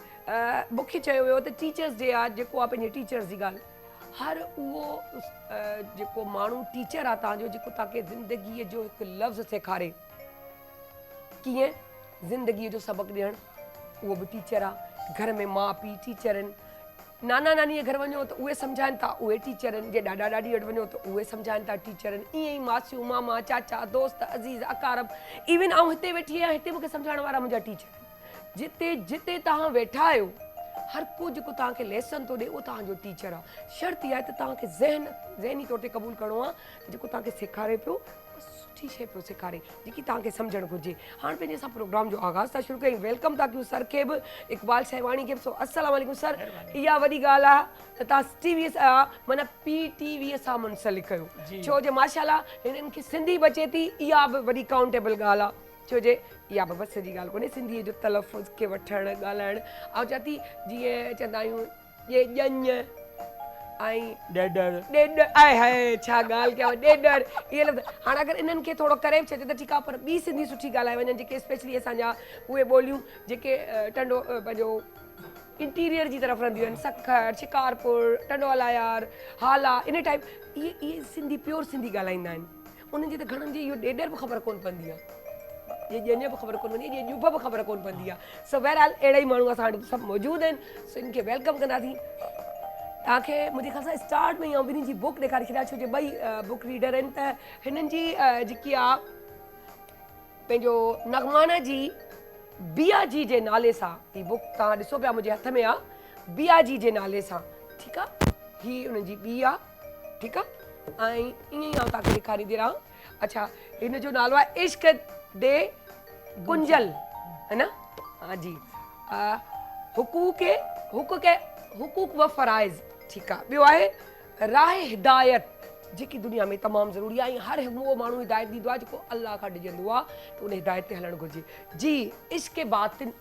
मूंखे चयो वियो त टीचर्स डे आहे जेको आहे पंहिंजे टीचर्स जी ॻाल्हि। हर उहो जेको माण्हू टीचर आहे तव्हांजो, जेको तव्हांखे ज़िंदगीअ जो हिकु लफ़्ज़ सेखारे कीअं ज़िंदगीअ जो सबक़ु ॾियणु, उहो बि टीचर आहे। घर में माउ पीउ टीचर आहिनि, नाना नानीअ घर वञो त उहे सम्झाइनि था, उहे टीचर आहिनि। जे ॾाॾा ॾाॾी वटि वञो त उहे सम्झाइनि था, टीचर आहिनि। ईअं ई मासियूं मामा चाचा दोस्त अज़ीज़ अकारब, इवन आउं हिते वेठी आहियां, हिते मूंखे सम्झाइण वारा मुंहिंजा टीचर आहिनि। जिते जिते तव्हां वेठा आहियो, हर को जेको तव्हांखे लेसन थो ॾिए उहो तव्हांजो टीचर आहे। शर्त इहा आहे त तव्हांखे ज़हनी तौर ते क़बूलु करिणो आहे जेको तव्हांखे सेखारे पियो सुठी शइ पियो सेखारे, जेकी तव्हांखे सम्झणु घुरिजे। हाणे पंहिंजे असां प्रोग्राम जो आगाज़ था शुरू कयूं। वेलकम था कयूं सर खे बि, इकबाल सहवाणी खे बि। सो अस्सलाम वालेकुम सर। इहा वॾी ॻाल्हि आहे त तव्हां TVS माना PTV सां मुंसलिक कयो, छो जो माशाल्लाह हिननि खे सिंधी बचे थी, इहा बि वॾी काउंटेबल ॻाल्हि आहे। छो जे इहा बि बस जी ॻाल्हि कोन्हे, सिंधीअ जो तलफ़ुज़ खे वठणु ॻाल्हाइणु। ऐं चवां थी जीअं चवंदा आहियूं ये ॼञ ऐं ॾेॾर, आए हाय छा ॻाल्हि कयांव, ॾेॾर इहे लफ़्ज़। हाणे अगरि इन्हनि खे थोरो करे बि छॾिजे त ठीकु आहे, पर ॿी सिंधी सुठी ॻाल्हाए वञनि, जेके स्पेशली असांजा उहे ॿोलियूं जेके टंडो पंहिंजो इंटीरियर जी तरफ़ रहंदियूं आहिनि, सखर, शिकारपुर, टंडोलायार, हाला, इन टाइप, इहे सिंधी प्योर सिंधी ॻाल्हाईंदा आहिनि। उन्हनि जी त घणनि जी इहो ॾेॾर बि ख़बर कोन्ह पवंदी आहे, ये ॼञ बि ख़बर कोन पवंदी आहे, ये ॼुभ बि ख़बर कोन पवंदी आहे। सो बहरहाल अहिड़ा ई माण्हू असां वटि सभु मौजूदु आहिनि, सो इनखे वेलकम कंदासीं। तव्हांखे मुंहिंजे ख़्याल सां स्टार्ट में ई ॿिन्ही जी बुक ॾेखारे छॾिया, छो जो ॿई बुक रीडर आहिनि। त हिननि जी जेकी आहे पंहिंजो नगमाना जी बिया जी जे नाले सां हीअ बुक तव्हां ॾिसो पिया मुंहिंजे हथ में आहे, बिया जी जे नाले सां, ठीकु आहे। हीअ हुननि जी ॿी आहे, ठीकु आहे। ऐं ईअं ई आउं तव्हांखे ॾेखारींदी रहां। अच्छा, हिन जो नालो आहे इश्क दे गुंजल, है न? हाँ जी। हुकूक व फ़राइज़, ठीकु आहे। ॿियो आहे राह हिदायत, जेकी दुनिया में तमामु ज़रूरी आहे। ऐं हर उहो माण्हू हिदायत ॾींदो आहे जेको अल्लाह खां ॾिजंदो आहे, त उन हिदायत ते हलणु घुरिजे। जी इश्क बातिन,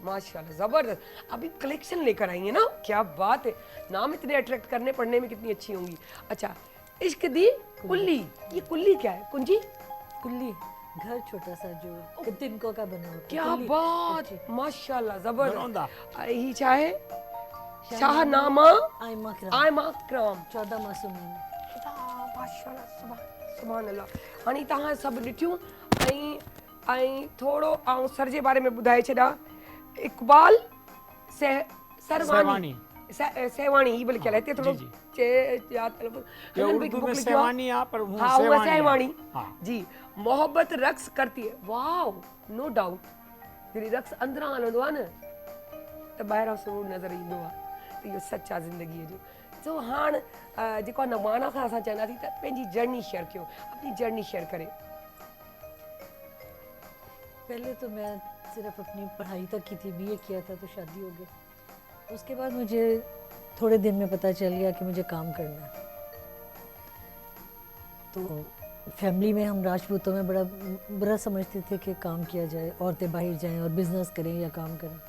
माशाल्लाह ज़बरदस्त, अभी कलेक्शन लेकर आई है ना, क्या बात है। नाम इतने अट्रैक्ट करने, पढ़ने में कितनी अच्छी होंगी। अच्छा, इश्क दी कुल्ली, ये कुल्ली क्या है? कुंजी कुल्ली घर छोटा सा जो तिनकों का बना होता है। क्या बात, माशाल्लाह ज़बरदस्त। ही छा है? शाहनामा आयमा क्राम 14 मासूमीन। माशाल्लाह, सुभान अल्लाह। हाणे तव्हां सभु ॾिठियूं ऐं थोरो आउं सर जे बारे में ॿुधाए छॾां। इकबाल सहवाणी, ही बि लिखियल आहे हिते, थोरो सहवाणी जी। मोहब्बत रक्स करती है, वाओ, नो डाउट। जॾहिं रक्स अंदरां हलंदो आहे न त ॿाहिरां सुरूर नज़र ईंदो आहे, त इहो सच आहे ज़िंदगीअ जो। सो हाणे जेको आहे नगमाना खां असां चवंदासीं त पंहिंजी जर्नी शेयर कयो, अपनी जर्नी शेयर करे। पहले तो मैं सिर्फ अपनी पढ़ाई तक की थी, BA किया था तो शादी हो गई। उसके बाद मुझे थोड़े दिन में पता चल गया कि मुझे काम करना है। तो फैमिली में हम राजपूतों में बड़ा बुरा समझते थे कि काम किया जाए, औरतें बाहर जाएं और बिजनेस करें या काम करें,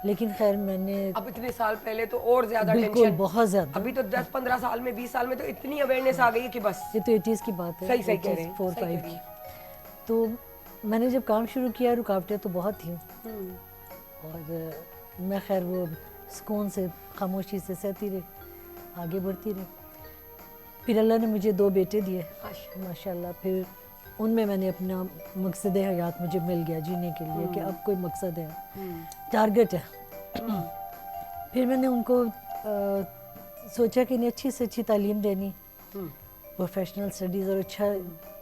लेकिन खैर मैंने अब इतने साल पहले तो और ज्यादा बिल्कुल टेंशन, बहुत ज़्यादा, अभी तो 10-15 साल में 20 साल में तो इतनी अवेयरनेस आ गई है कि बस। ये तो 80s की बात है, सही कह रहे हैं, 4-5 सही कह रही की। हैं। तो मैंने जब काम शुरू किया रुकावटें तो बहुत थी, और मैं खैर वो सुकून से खामोशी से सहती रही, आगे बढ़ती रही। फिर अल्लाह ने मुझे 2 बेटे दिए माशाल्लाह। फिर उनमें मैंने अपना मकसद हयात मुझे मिल गया जीने के लिए कि अब कोई मकसद है, टारगेट है। फिर मैंने उनको सोचा कि इन्हें अच्छी से अच्छी तालीम देनी, प्रोफेशनल स्टडीज़ और अच्छा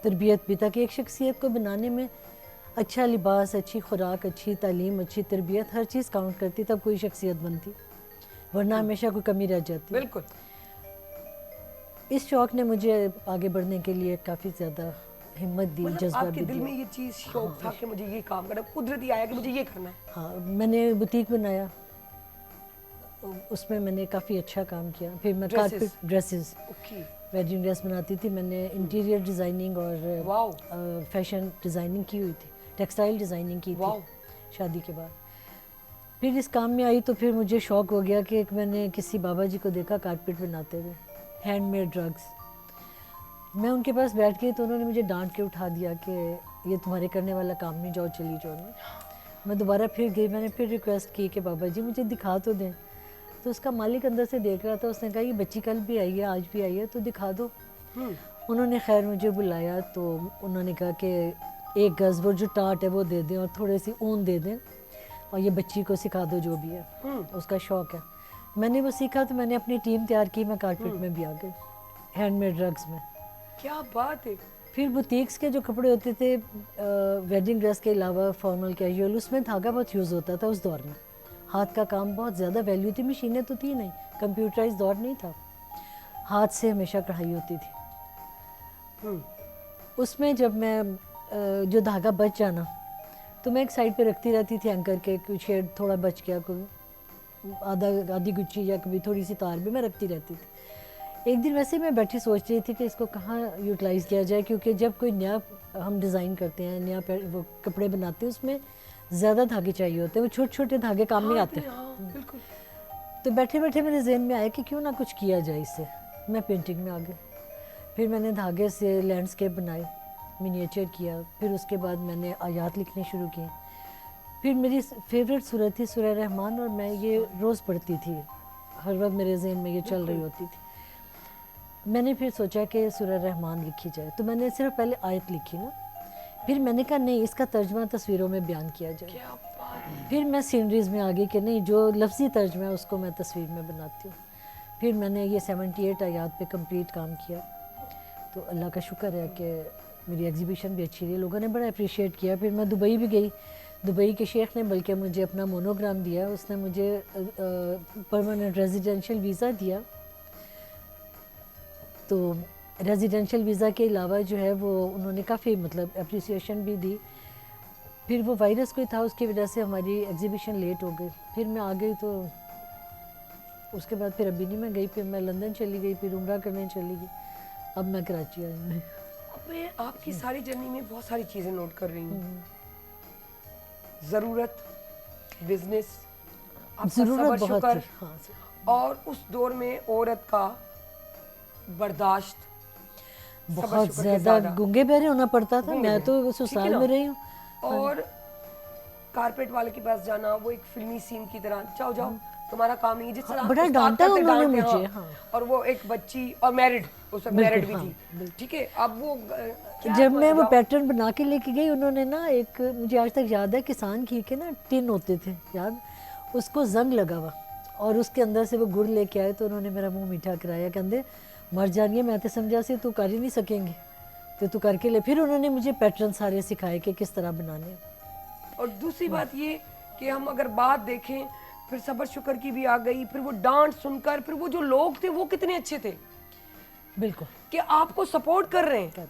तरबियत भी, ताकि एक शख्सियत को बनाने में अच्छा लिबास, अच्छी खुराक, अच्छी तालीम, अच्छी तरबियत, हर चीज़ काउंट करती, तब कोई शख्सियत बनती, वरना हमेशा कोई कमी रह जाती। बिल्कुल। इस शौक़ ने मुझे आगे बढ़ने के लिए काफ़ी ज़्यादा हिम्मत दी, मतलब जज्बा आपके भी दिल में दिया। ये चीज शौक था कि मुझे ये काम करना, कुदरती आया कि मुझे ये करना है। हाँ, मैंने बुटीक बनाया, उसमें मैंने काफ़ी अच्छा काम किया। फिर मैं Dresses? Carpet dresses, okay, wedding dress बनाती थी। मैंने इंटीरियर डिज़ाइनिंग और वाओ, फैशन डिज़ाइनिंग की हुई थी, टेक्सटाइल डिज़ाइनिंग की वाओ। थी शादी के बाद। फिर इस काम में आई तो फिर मुझे शौक़ हो गया कि एक मैंने किसी बाबा जी को देखा कारपेट बनाते हुए, हैंडमेड ड्रग्स। मैं उनके पास बैठ गई तो उन्होंने मुझे डांट के उठा दिया कि ये तुम्हारे करने वाला काम नहीं, जाओ चली जाओ ना। मैं दोबारा फिर गई, मैंने फिर रिक्वेस्ट की कि बाबा जी मुझे दिखा तो दें। तो उसका मालिक अंदर से देख रहा था, उसने कहा ये बच्ची कल भी आई है, आज भी आई है, तो दिखा दो। उन्होंने खैर मुझे बुलाया तो उन्होंने कहा कि 1 गज़ वो जो टाट है वो दे दें और थोड़ी सी ऊन दे दें, और ये बच्ची को सिखा दो जो भी है, उसका शौक़ है। मैंने वो सीखा तो मैंने अपनी टीम तैयार की, मैं कारपेट में भी आ गई, हैंडमेड ड्रग्स में। क्या बात है। फिर बुटीक्स के जो कपड़े होते थे वेडिंग ड्रेस के अलावा फॉर्मल कैजुअल, उसमें धागा बहुत यूज़ होता था उस दौर में। हाथ का काम बहुत ज़्यादा वैल्यू थी, मशीनें तो थी नहीं, कंप्यूटराइज दौर नहीं था, हाथ से हमेशा कढ़ाई होती थी। उसमें जब मैं जो धागा बच जाना तो मैं एक साइड पे रखती रहती थी एंकर के, कुछ शेड थोड़ा बच गया, कोई आधी गुच्छी या कभी थोड़ी सी तार भी मैं रखती रहती थी। एक दिन वैसे मैं बैठी सोच रही थी कि इसको कहाँ यूटिलाइज़ किया जाए, क्योंकि जब कोई नया हम डिज़ाइन करते हैं, नया वो कपड़े बनाते हैं, उसमें ज़्यादा धागे चाहिए होते हैं, वो छोटे छोटे धागे काम नहीं आते। बिल्कुल। तो बैठे बैठे मेरे जहन में आया कि क्यों ना कुछ किया जाए इससे। मैं पेंटिंग में आ गई, फिर मैंने धागे से लैंडस्केप बनाए, मिनिएचर किया, फिर उसके बाद मैंने आयात लिखने शुरू किए। फिर मेरी फेवरेट सूरत थी सूरह रहमान, और मैं ये रोज़ पढ़ती थी, हर वक्त मेरे जहन में ये चल रही होती थी। मैंने फिर सोचा कि सूरह रहमान लिखी जाए, तो मैंने सिर्फ पहले आयत लिखी ना, फिर मैंने कहा नहीं, इसका तर्जमा तस्वीरों में बयान किया जाए। क्या बात है। फिर मैं सीनरीज़ में आ गई कि नहीं, जो लफ्ज़ी तर्जमा है उसको मैं तस्वीर में बनाती हूँ। फिर मैंने ये 78 आयात पे कंप्लीट काम किया। तो अल्लाह का शुक्र है कि मेरी एग्जीबिशन भी अच्छी रही, लोगों ने बड़ा अप्रिशिएट किया। फिर मैं दुबई भी गई, दुबई के शेख ने बल्कि मुझे अपना मोनोग्राम दिया, उसने मुझे परमानेंट रेजिडेंशियल वीज़ा दिया। तो रेजिडेंशियल वीज़ा के अलावा जो है वो उन्होंने काफ़ी मतलब अप्रिसिएशन भी दी। फिर वो वायरस कोई था, उसकी वजह से हमारी एग्जीबिशन लेट हो गई। फिर मैं आ गई, तो उसके बाद फिर अभी नहीं मैं गई, फिर मैं लंदन चली गई, फिर उम्रा करने चली गई, अब मैं कराची आई हूँ। अब मैं आपकी सारी जर्नी में बहुत सारी चीज़ें नोट कर रही हूँ। ज़रूरत, बिजनेस, ज़रूरत बहुत शुक्र, थी, हाँ, और उस दौर में औरत का बर्दाश्त बहुत ज़्यादा गूंगे बहरे होना पड़ता था। मैं तो ससुराल में रही हूँ, और कारपेट वाले के पास जाना, वो एक फिल्मी सीन की तरह, जाओ जाओ तुम्हारा काम नहीं है, जिस तरह बड़ा उस्ताद डांटा करते उन्होंने डांटे, मुझे, हाँ। हाँ। और और वो एक बच्ची और मैरिड, उस वक्त मैरिड भी हाँ, थी, ठीक है। अब वो जब मैं वो पैटर्न बना के लेके गई, उन्होंने ना एक, मुझे आज तक याद है, किसान घी के ना टिन होते थे, याद, उसको जंग लगा हुआ, और उसके अंदर से वो गुड़ लेके आए, तो उन्होंने मेरा मुंह मीठा कराया, कहते मर जानिए, मैं तो समझा से तू कर ही नहीं सकेंगे, तो तू करके ले। फिर उन्होंने मुझे पैटर्न सारे सिखाए कि किस तरह बनाने। और दूसरी बात ये कि हम अगर बात देखें, फिर सबर शुक्र की भी आ गई, फिर वो डांट सुनकर, फिर वो जो लोग थे वो कितने अच्छे थे बिल्कुल कि आपको सपोर्ट कर रहे हैं।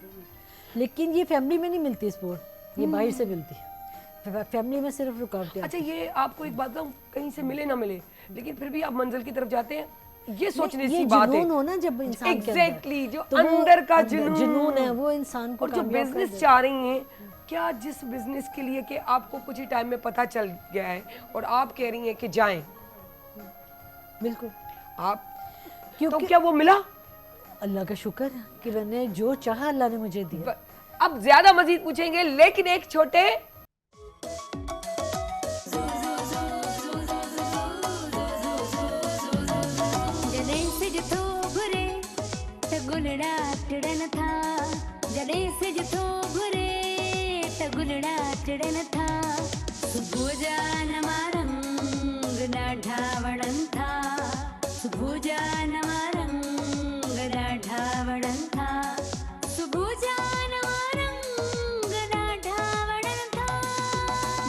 लेकिन ये फैमिली में नहीं मिलती सपोर्ट, ये बाहर से मिलती है। फैमिली में सिर्फ रुकावटें अच्छा, आती ये आपको एक बात बताऊं, कहीं से मिले ना मिले, लेकिन फिर भी आप मंजिल की तरफ जाते हैं, ये सोचने हैं। सी ये बात है। जुनून हो ना जब इंसान के अंदर, एग्जैक्टली, जो तो वो अंदर का जुनून है वो इंसान को और जो कामयाब कर बिजनेस देता चाह रही हैं, क्या जिस बिजनेस के लिए कि आपको कुछ ही टाइम में पता चल गया है और आप कह रही हैं कि जाएं, है। बिल्कुल, आप तो क्योंकि क्या वो मिला? अल्लाह का शुक्र है कि मैंने जो चाहा अल्लाह ने मुझे दिया। अब ज्यादा मजीद पूछेंगे, लेकिन एक छोटे जॾहिं सिज थो घुरे त गुलड़ा टिड़न था, जॾहिं सिज थो घुरे त गुलड़ा टिड़न था, सुबुह जा नवा रंग ॾाढा वणनि था, सुबुह जा नवा रंग ॾाढा वणनि था, सुबुह जा नवा रंग ॾाढा वणनि था।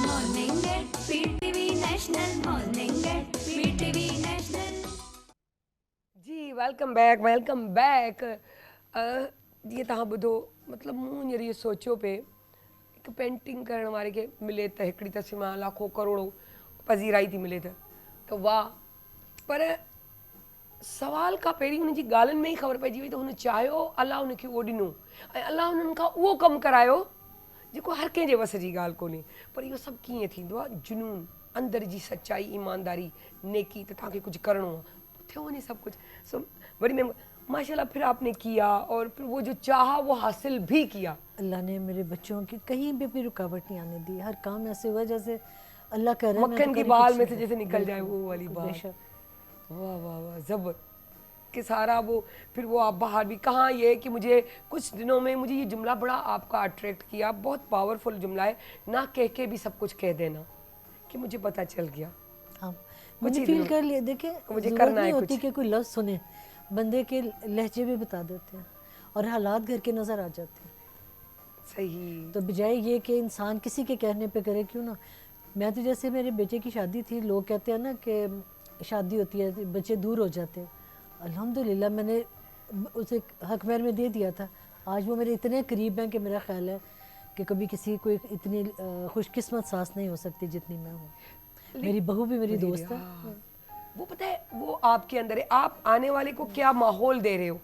Morning at PTV National, morning at PTV National. जी वेलकम बैक, वेलकम बैक। जीअं तव्हां ॿुधो, मतिलबु मूं हींअर इहो सोचियो पे, हिकु पेंटिंग करण वारे खे मिले त हिकिड़ी तस्वीर लाखों करोड़ों पज़ीराई थी मिले त वाह, पर सवाल खां पहिरीं हुन जी ॻाल्हियुनि में ई ख़बर पइजी वई त हुन चाहियो, अलाह हुनखे उहो ॾिनो ऐं अलाह हुननि खां उहो कमु करायो जेको हर कंहिंजे वस जी ॻाल्हि कोन्हे। पर इहो सभु कीअं थींदो आहे? जुनून, अंदर जी सच्चाई, ईमानदारी, नेकी, त तव्हांखे कुझु करिणो आहे, थियो वञे सब कुछ। सो बड़ी मैं माशाल्लाह फिर आपने किया और फिर वो जो चाहा वो हासिल भी किया। अल्लाह ने मेरे बच्चों की कहीं भी रुकावट नहीं आने दी। हर काम ऐसे हुआ जैसे अल्लाह कर रहा है, मैं मक्खन तो की करी बाल कुछ में नहीं। से जैसे निकल जाए वो वाली बात। बेशक। वाह वाह वाह, जबर कि सारा वो फिर वो आप बाहर भी कहाँ, ये कि मुझे कुछ दिनों में मुझे ये जुमला बड़ा आपका अट्रैक्ट किया, बहुत पावरफुल जुमला है, ना कह के भी सब कुछ कह देना कि मुझे पता चल गया। हाँ, कुछ मुझे ही फील दिनों- कर लिया। देखिए मुझे ज़रूरत करना नहीं है होती कुछ। कि कोई लफ्ज़ सुने, बंदे के लहजे भी बता देते हैं और हालात घर के नज़र आ जाते हैं। सही। तो बजाय ये कि इंसान किसी के कहने पे करे, क्यों ना। मैं तो जैसे मेरे बेटे की शादी थी, लोग कहते हैं ना कि शादी होती है बच्चे दूर हो जाते हैं, अल्हम्दुलिल्लाह मैंने उसे हक महर में दे दिया था। आज वो मेरे इतने करीब हैं कि मेरा ख्याल है कि कभी किसी को इतनी खुशकिस्मत सास नहीं हो सकती जितनी मैं हूँ। मेरी बहू भी मेरी दोस्त है। वो पता है वो आपके अंदर है, आप आने वाले को क्या माहौल दे रहे हो,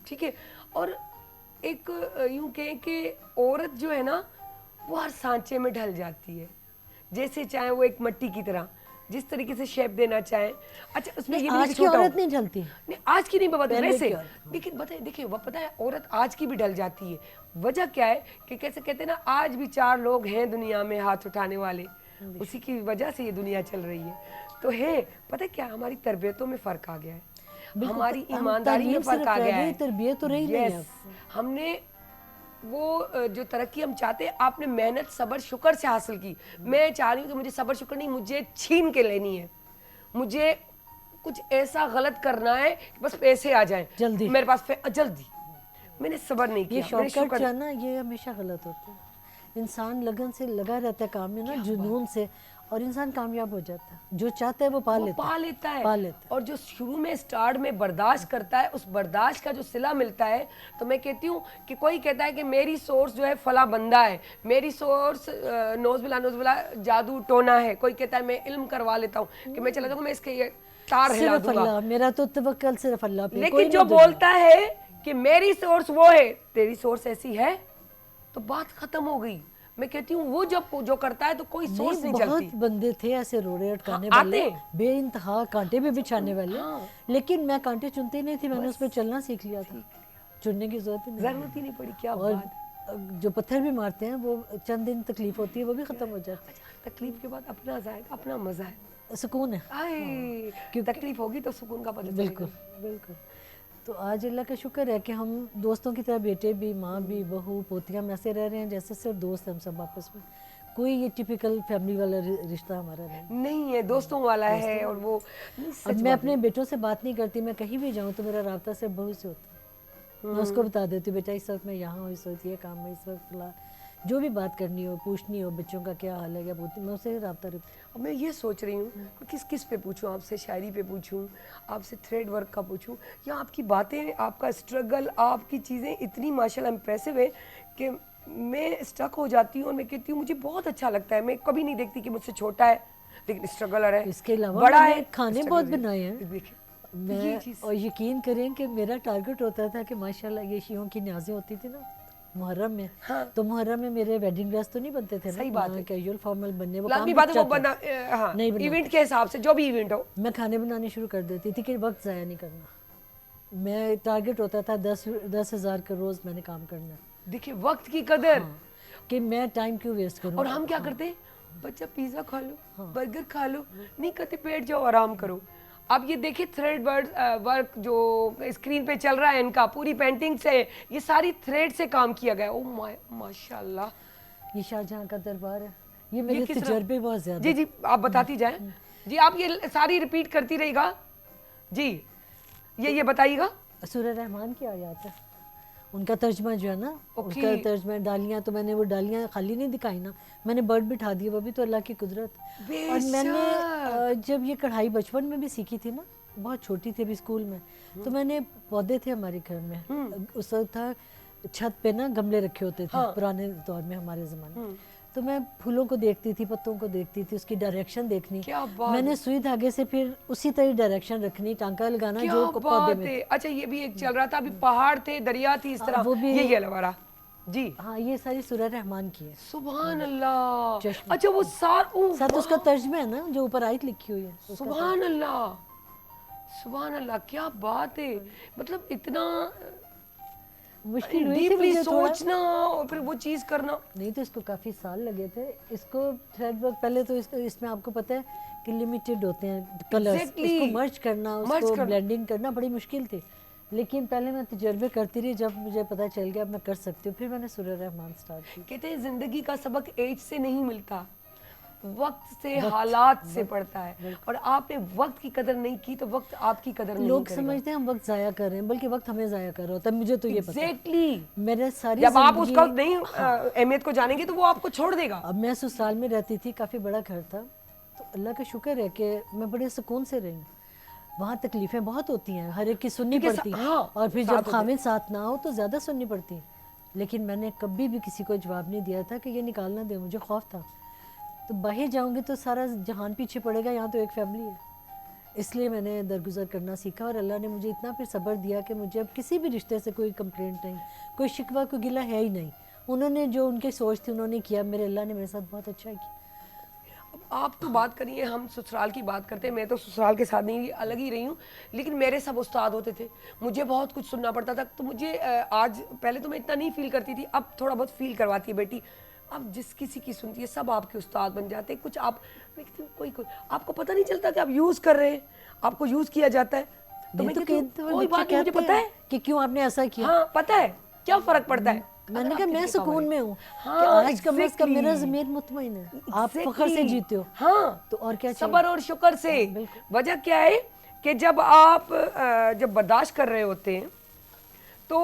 ठीक है। और एक यूं कहें कि औरत जो है ना वो हर सांचे में ढल जाती है, जैसे चाहे वो एक मट्टी की तरह, जिस तरीके से शेप देना चाहे। अच्छा उसमें ये भी आज की छोटा औरत हो। नहीं ढलती। नहीं आज की नहीं बात पहले वैसे, की औरत। लेकिन बताए देखिए वो पता है औरत आज की भी ढल जाती है। वजह क्या है कि कैसे कहते हैं ना, आज भी 4 लोग हैं दुनिया में हाथ उठाने वाले, उसी की वजह से ये दुनिया चल रही है। तो है पता है क्या, हमारी तरबियतों में फ़र्क आ गया है, बिल्कुल, हमारी हम ईमानदारी में तरबियत फ़र्क सिर्फ आ रह गया गई, है। तरबियत तो रही नहीं है Yes, अब। हमने वो जो तरक्की हम चाहते हैं, आपने मेहनत सब्र शुक्र से हासिल की। मैं चाह रही हूँ कि मुझे सब्र शुक्र नहीं, मुझे छीन के लेनी है। मुझे कुछ ऐसा गलत करना है कि बस पैसे आ जाएं जल्दी। मेरे पास, जल्दी। मैंने सब्र नहीं ये किया, मैंने शॉर्टकट शुक्र। चाहना ये हमेशा गलत होता है। इंसान लगन से लगा रहता है काम में ना, जुनून से, और इंसान कामयाब हो जाता है। जो चाहता है वो पा वो लेता पा है। लेता है। पा लेता है। और जो शुरू में स्टार्ट में बर्दाश्त करता है, उस बर्दाश्त का जो सिला मिलता है, तो मैं कहती हूँ कि कोई कहता है कि मेरी सोर्स जो है फला बंदा है, मेरी सोर्स नौज़बिल्ला जादू टोना है, कोई कहता है मैं इल्म करवा लेता हूँ कि मैं चला जाऊँगा, मैं इसके ये तार हिला सिर्फ दूंगा। अल्लाह, मेरा तो तवक्कल सिर्फ अल्लाह पे। कोई लेकिन नहीं जो दुनिया। बोलता है कि मेरी सोर्स वो है, तेरी सोर्स ऐसी है, तो बात खत्म हो गई। मैं कहती हूँ वो जब जो करता है तो कोई सोर्स नहीं बहुत चलती। बंदे थे ऐसे रोड़े अटकाने हाँ, वाले, आते। बेइंतहा कांटे भी बिछाने वाले, हाँ। लेकिन मैं कांटे चुनती नहीं थी, मैंने उस पर चलना सीख लिया था। चुनने की जरूरत ही नहीं। जरूरत ही नहीं पड़ी, क्या और बात। जो पत्थर भी मारते हैं वो चंद दिन तकलीफ होती है, वो भी खत्म हो जाती तकलीफ के बाद अपना जाएगा, अपना मजा है। है, सुकून है। आए, तकलीफ होगी तो सुकून का पता चलेगा। बिल्कुल बिल्कुल। तो आज अल्लाह का शुक्र है कि हम दोस्तों की तरह, बेटे भी, माँ भी, बहू पोतियाँ में ऐसे रह रहे हैं जैसे सिर्फ दोस्त हैं हम सब आपस में। कोई ये टिपिकल फैमिली वाला रिश्ता हमारा नहीं। नहीं है, दोस्तों वाला है। और वो अब मैं अपने बेटों से बात नहीं करती, मैं कहीं भी जाऊँ तो मेरा राब्ता सिर्फ बहू से होता है। मैं उसको बता देती हूँ, बेटा इस वक्त मैं यहाँ हूँ, इस वक्त ये काम है, इस वक्त फला, जो भी बात करनी हो, पूछनी हो, बच्चों का क्या हाल है, क्या पूछती, मैं उससे रब्ता रखती अब मैं ये सोच रही हूँ किस किस पे पूछूं, आपसे शायरी पे पूछूं, आपसे थ्रेड वर्क का पूछूं, या आपकी बातें, आपका स्ट्रगल, आपकी चीज़ें इतनी माशाल्लाह इम्प्रेसिव है कि मैं स्टक हो जाती हूँ और मैं कहती हूँ मुझे बहुत अच्छा लगता है, मैं कभी नहीं देखती कि मुझसे छोटा है, लेकिन स्ट्रगलर है, इसके अलावा बड़ा मैंने है, खाने struggle बहुत है। बनाए हैं। देखिए, मैं ये चीज़- और यकीन करें कि मेरा टारगेट होता था कि माशाल्लाह ये शियों की न्याज़ें होती थी ना मुहर्रम में, हाँ। तो मुहर्रम में मेरे वेडिंग ड्रेस तो नहीं बनते थे ना, सही बात है। कैजुअल फॉर्मल बनने वो लाजमी काम बात है, वो बच्चा था। बना हाँ, नहीं बना। इवेंट के हिसाब से जो भी इवेंट हो। मैं खाने बनाने शुरू कर देती थी कि वक्त ज़ाया नहीं करना। मैं टारगेट होता था 10,000 का रोज़ मैंने काम करना, देखिए वक्त की कदर। हाँ, कि मैं टाइम क्यों वेस्ट करूँ। और हम क्या करते हैं, बच्चा पिज्जा खा लो, बर्गर खा लो, नहीं कहते पेट जाओ आराम करो। अब ये देखिए थ्रेड वर्क जो स्क्रीन पे चल रहा है इनका, पूरी पेंटिंग से, ये सारी थ्रेड से काम किया गया है। ओ माशाल्लाह। ये शाहजहाँ का दरबार है, ये मेरे किस तरह- तजर्बे बहुत ज़्यादा। जी जी, आप बताती जाएं जी, आप ये सारी रिपीट करती रहेगा जी, ये बताइएगा। सूरह रहमान की आयत है, उनका तर्जमा जो है ना, ओके। उसका तर्जमा डालियाँ, तो मैंने वो डालियाँ खाली नहीं दिखाई ना, मैंने बर्ड बिठा दिए, वो भी तो अल्लाह की कुदरत। और मैंने जब ये कढ़ाई बचपन में भी सीखी थी ना, बहुत छोटी थी अभी स्कूल में, तो मैंने पौधे थे हमारे घर में, उस वक्त था छत पे ना गमले रखे होते थे, पुराने दौर में हमारे ज़माने में, तो मैं फूलों को देखती थी, पत्तों को देखती थी, उसकी डायरेक्शन देखनी, क्या बात मैंने सुई धागे से फिर उसी तरह डायरेक्शन रखनी, टांका लगाना क्या जो पौधे बात में। है। अच्छा, ये भी एक चल रहा था, अभी पहाड़ थे, दरिया थी, इस तरह वो भी- ये लवारा जी। हाँ, ये सारी सूरह रहमान की है। सुभान अल्लाह। चश्मे। अच्छा, वो साथ उसका तर्जमा है ना जो ऊपर आयत लिखी हुई है, उसका सुभान अल्लाह, सुभान अल्लाह, क्या बात है। मतलब इतना मुश्किल हुई थी डीपली मुझे थोड़ा। सोचना और फिर वो चीज करना। नहीं तो इसको काफ़ी साल लगे थे इसको थ्रेड वर्क। पहले तो इसमें आपको पता है कि लिमिटेड होते हैं कलर्स, Exactly. उसको मर्ज करना, Merge उसको करना। ब्लेंडिंग करना बड़ी मुश्किल थी, लेकिन पहले मैं तजर्बे करती रही, जब मुझे पता चल गया अब मैं कर सकती हूँ, फिर मैंने सूरह रहमान स्टार्ट की। कहते हैं जिंदगी का सबक एज से नहीं मिलता, वक्त से, हालात से पड़ता है। और आपने वक्त की कदर नहीं की तो वक्त आपकी कदर नहीं लोग करेगा। समझते हैं हम वक्त ज़ाया कर रहे हैं, बल्कि वक्त हमें ज़ाया कर रहा होता है, मुझे तो ये पता है। एग्जैक्टली। मेरे सारी जब आप जिंदगी- उसका नहीं अहमियत को जानेंगे तो वो आपको छोड़ देगा। अब मैं ससुराल में रहती थी, काफ़ी बड़ा घर था, तो अल्लाह का शुक्र है कि मैं बड़े सुकून से रही हूँ। वहाँ तकलीफ़ें बहुत होती हैं, हर एक की सुननी क्योंकि पड़ती है, हाँ, और फिर साथ जब होते खामिद साथ ना हो तो ज़्यादा सुननी पड़ती है। लेकिन मैंने कभी भी किसी को जवाब नहीं दिया था कि ये निकालना दे, मुझे खौफ था। तो बाहर जाऊँगी तो सारा जहान पीछे पड़ेगा, यहाँ तो एक फैमिली है, इसलिए मैंने दरगुजर करना सीखा। और अल्लाह ने मुझे इतना फिर सब्र दिया कि मुझे अब किसी भी रिश्ते से कोई कंप्लेंट नहीं, कोई शिकवा, कोई गिला है ही नहीं। उन्होंने जो उनकी सोच थी उन्होंने किया, मेरे अल्लाह ने मेरे साथ बहुत अच्छा किया। अब आप तो बात करिए, हम ससुराल की बात करते हैं, मैं तो ससुराल के साथ नहीं, अलग ही रही हूँ, लेकिन मेरे सब उस्ताद होते थे, मुझे बहुत कुछ सुनना पड़ता था। तो मुझे आज, पहले तो मैं इतना नहीं फील करती थी, अब थोड़ा बहुत फील करवाती है बेटी। अब जिस किसी की सुनती है सब आपके उस्ताद बन जाते हैं। कुछ आप कोई आपको पता नहीं चलता कि आप यूज़ कर रहे हैं, आपको यूज़ किया जाता है। तो मैं कहती हूँ, कोई बात नहीं, मुझे पता है कि क्यों आपने ऐसा किया। हाँ, पता है, क्या फ़र्क पड़ता है। मैंने कहा मैं सुकून में हूँ हाँ, कि आज कम से कम exactly. मेरा ज़मीर मुतमईन है, आप फख्र से जीते हो। हाँ, तो और क्या चाहिए? सब्र और शुक्र से। वजह क्या है कि जब आप जब बर्दाश्त कर रहे होते हैं तो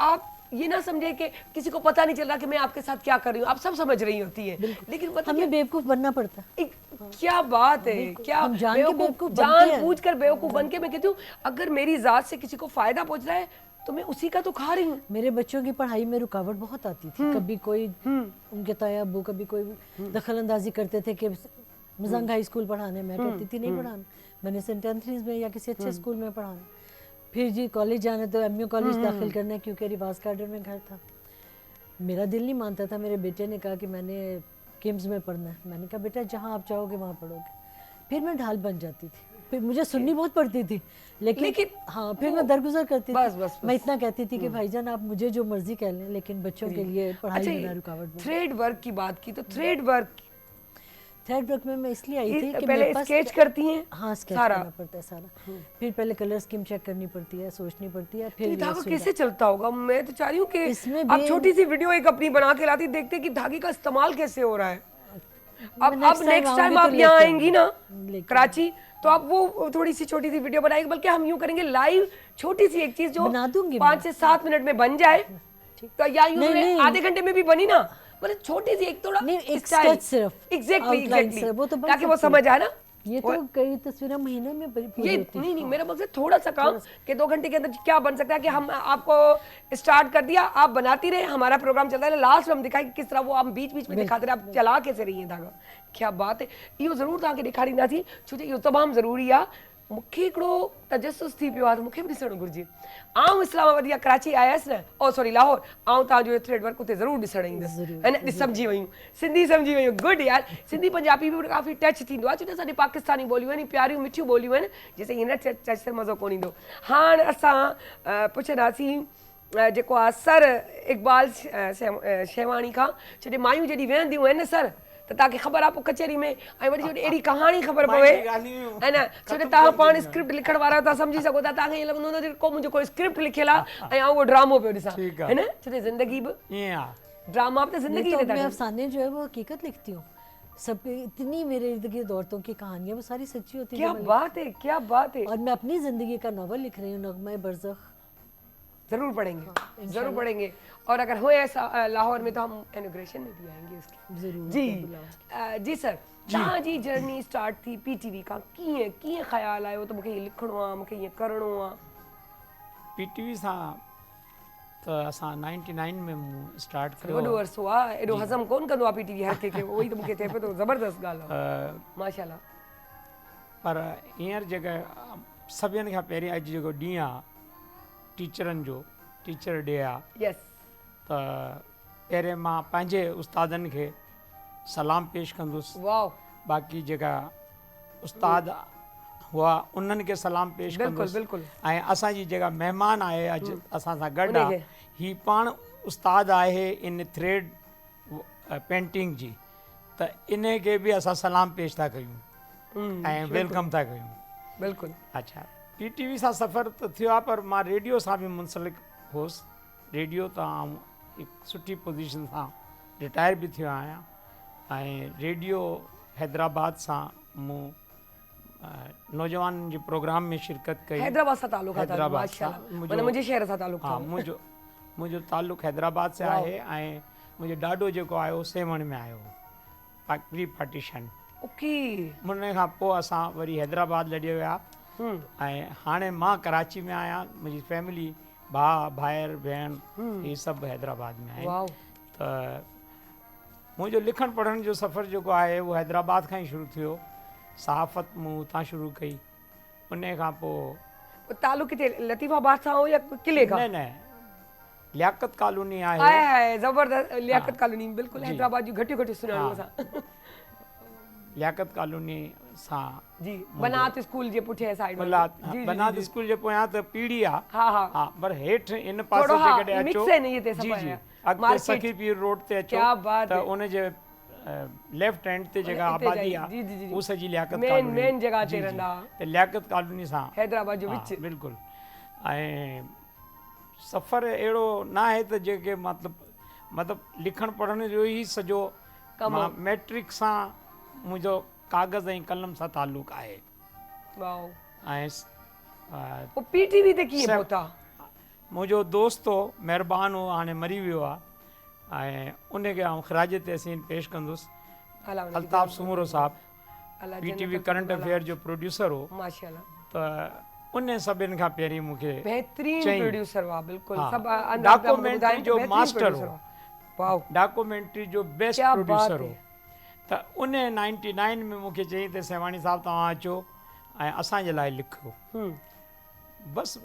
आप ये ना समझे कि किसी को पता नहीं चल रहा कि मैं आपके साथ क्या कर रही हूँ, आप सब समझ रही होती है, लेकिन पता हमें बेवकूफ़ बनना पड़ता है। क्या बात है, क्या हम जान के बेवकूफ बनते जान हैं। बूझ कर बेवकूफ बन के। मैं कहती हूँ अगर मेरी जात से किसी को फायदा पहुंच रहा है तो मैं उसी का तो खा रही हूँ। मेरे बच्चों की पढ़ाई में रुकावट बहुत आती थी, कभी कोई उनके ताया अब्बू कभी कोई दखल अंदाजी करते थे कि मजंग हाई स्कूल पढ़ाने, मैं कहती थी नहीं पढ़ाना, मैंने सेंट एंथनीज में या किसी अच्छे स्कूल में पढ़ाना। फिर जी कॉलेज जाना तो एमयू कॉलेज दाखिल करना है, क्योंकि रिवाज गार्डन में घर था। मेरा दिल नहीं मानता था, मेरे बेटे ने कहा कि मैंने किम्स में पढ़ना है। मैंने कहा बेटा जहाँ आप चाहोगे वहाँ पढ़ोगे। फिर मैं ढाल बन जाती थी, फिर मुझे सुननी बहुत पड़ती थी, लेकिन हाँ फिर मैं दरगुजर करती थी। मैं इतना कहती थी कि भाईजान आप मुझे जो मर्जी कह लें, लेकिन बच्चों के लिए पढ़ाई में ना रुकावट बने। थ्रेड वर्क की बात की तो थ्रेड वर्क में मैं इसलिए आई थी कि पहले मेरे पास स्केच करती हैं, हाँ स्केच सारा। करना पड़ता है सारा, फिर पहले कलर स्कीम चेक करनी पड़ती है, सोचनी पड़ती है, फिर ये ये धागा सुई कैसे चलता होगा। मैं तो चाह रही हूँ कि इसमें आप भी- छोटी सी वीडियो एक अपनी बना के लाती, देखते कि धागे का इस्तेमाल कैसे हो रहा है। अब next time नेक्स्ट टाइम आऊंगी आप तो यहाँ लेके आएंगी ना लेके कराची, तो आप वो थोड़ी सी छोटी सी वीडियो बनाएंगे, बल्कि हम यूँ करेंगे लाइव, छोटी सी एक चीज जो बना दूंगी 5 से 7 मिनट में बन जाए, तो या यूँ नहीं। आधे घंटे में भी बनी ना, मतलब छोटी सी एक थोड़ा नहीं, एक style। sketch सिर्फ, एग्जैक्टली outline सिर्फ, वो तो बन ताकि वो सकती है। समझ आए ना ये तो कई तस्वीरें महीने में पूरी ये होती नहीं मेरा मकसद थोड़ा सा काम कि 2 घंटे के अंदर क्या बन सकता है कि हम आपको स्टार्ट कर दिया, आप बनाती रहे, हमारा प्रोग्राम चलता है, लास्ट में हम दिखाए कि किस तरह वो हम बीच बीच में दिखाते रहे, आप चला कैसे रही है धागा। क्या बात है, इहो ज़रूर तव्हांखे ॾेखारींदा थी छो जो इहो तमामु ज़रूरी आहे। मूंखे हिकिड़ो तजसुस थी पियो आहे त मूंखे बि ॾिसणु घुरिजे। आउं इस्लामाबाद या कराची आयसि न, ओ सॉरी लाहौर, आउं तव्हांजो थ्रेड वर्क उते ज़रूरु ॾिसणु ईंदसि, है न। सम्झी वयूं, सिंधी सम्झी वयूं, गुड यार। सिंधी पंजाबी बि काफ़ी टच थींदो आहे छो जो असांजी पाकिस्तानी ॿोलियूं आहिनि, प्यारियूं मिठियूं ॿोलियूं आहिनि, जंहिंसां हीअं न टच ते मज़ो कोन ईंदो। हाणे असां पुछंदासीं जेको आहे सर इक़बाल शेवाणी खां, छो जो मायूं जॾहिं वेहंदियूं आहिनि न सर, त तव्हांखे ख़बर आहे पोइ कचहरी में ऐं वरी अहिड़ी कहाणी ख़बर पवे, है न, छो जो तव्हां पाण स्क्रिप्ट लिखण वारा तव्हां सम्झी सघो था, तव्हांखे ईअं लॻंदो न को मुंहिंजो कोई स्क्रिप्ट लिखियल आहे ऐं आउं उहो ड्रामो पियो ॾिसां, है न, छो जो ज़िंदगी बि ड्रामा बि त ज़िंदगी तो है मैं अफसाने जो है वो हकीकत लिखती हूँ। सब इतनी मेरे इर्द गिर्द औरतों की कहानियाँ वो सारी सच्ची होती क्या हैं। बात है, क्या बात है। और मैं अपनी जिंदगी का नावल लिख रही हूँ, नगमा बरज़ख। जरूर पढ़ेंगे, जरूर पढ़ेंगे। और अगर हो ऐसा लाहौर में तो हम इनॉग्रेशन में भी आएंगे उसके। जरूर जी सर, तव्हां जी जर्नी स्टार्ट थी पीटीवी खां, कीअं कीअं ख़्याल आयो त मूंखे ये लिखणो आहे, मूंखे ये करणो आहे? पीटीवी सां त असां 99 में मूं स्टार्ट कयो। वॾो अरसो आहे, एॾो हज़म कोन कंदो आहे पीटीवी हर कंहिंखे, उहो ई त मूंखे थिए पियो थो, ज़बरदस्त ॻाल्हि आहे, माशाल्लाह। पर हींअर जेका सभिनि खां पहिरीं अॼु जेको ॾींहुं आहे टीचरनि जो, टीचर डे आहे, यस, त पहिरें मां पंहिंजे उस्तादनि खे सलाम पेश कंदुसि। वाओ, बाक़ी जेका उस्ताद हुआ उन्हनि खे सलाम पेश कंदुसि। बिल्कुलु। ऐं असांजी जेका महिमान आहे अॼु असां सां गॾु आहे, ही पाण उस्ताद आहे इन थ्रेड पेंटिंग जी, त इन खे बि असां सलाम पेश था कयूं ऐं वेलकम था कयूं। बिल्कुलु। अच्छा, पीटीवी सां सफ़र त थियो आहे, पर मां रेडियो सां बि मुंसलिक हुउसि। रेडियो तां आउं हिकु सुठी पोज़ीशन सां रिटायर बि थियो आहियां ऐं रेडियो हैदराबाद सां मूं नौजवाननि जे प्रोग्राम में शिरकत कई। हैदराबाद सां ताल्लुक़ आहे, हैदराबाद माशाल्लाह, सां माना मुंहिंजे शहर सां ताल्लुक़ हा, आहे। मुंहिंजो ताल्लुक़ हैदराबाद से आहे ऐं मुंहिंजो ॾाॾो जेको आयो सेवण में आयो प्री पार्टीशन। ओके। उन खां पोइ असां वरी हैदराबाद लॾे विया ऐं हाणे मां कराची में आहियां, मुंहिंजी फैमिली भाउ भाइर भेण इहे सभु हैदराबाद में आहिनि। त मुंहिंजो लिखण पढ़ण जो सफ़र जेको आहे उहो हैदराबाद खां ई शुरू थियो। सहाफ़त मूं हुतां शुरू कई, उन खां पोइ ताल्लुक़ किथे लतीफ़ाबाद सां हो या किले खां? न लियाकत कॉलोनी आहे। आहे ज़बरदस्त, लियाकत कॉलोनी बिल्कुलु हैदराबाद जी घटियूं घटियूं सुञाणू असां। लियाकत कॉलोनी सां जी, बनात स्कूल जे पुठियां साइड में। बनात स्कूल जे पोयां त पीढ़ी आहे। हा हा हा, पर हेठि इन पासे जेकॾहिं अचो, मिक्स आहिनि इहे ते सभु जी आया। अॻिते सखी पीर रोड ते अचो क्या बात त है। उन जे लेफ्ट हैंड ते जेका आबादी आहे उहा सॼी लियाकत कॉलोनी, मेन जगह ते रहंदा त लियाकत कॉलोनी सां हैदराबाद जो विच। बिल्कुलु। ऐं सफ़र अहिड़ो न आहे त जेके मतिलबु लिखण पढ़ण जो ई सॼो मां मैट्रिक सां मुंहिंजो कागज़ ऐं कलम सां ताल्लुक़ आहे। वाओ। ऐं पोइ पीटीवी ते कीअं पहुता? मुंहिंजो दोस्त हो, महिरबान हो, हाणे मरी वियो आहे ऐं उनखे आउं ख़राज तहसीन पेश कंदुसि। अल्ताफ़ सुमरो साहब पीटीवी करंट अफेयर जो प्रोड्यूसर हो, माशाल्लाह। त उन सभिनि खां पहिरीं मूंखे बेहतरीन प्रोड्यूसर हुआ, बिल्कुलु सब डॉक्यूमेंट्री जो मास्टर हो, वाओ, डॉक्यूमेंट्री जो बेस्ट प्रोड्यूसर हो। त उन 99 में मूंखे चई त सेवाणी साहब तव्हां अचो ऐं असांजे लाइ लिखो। बसि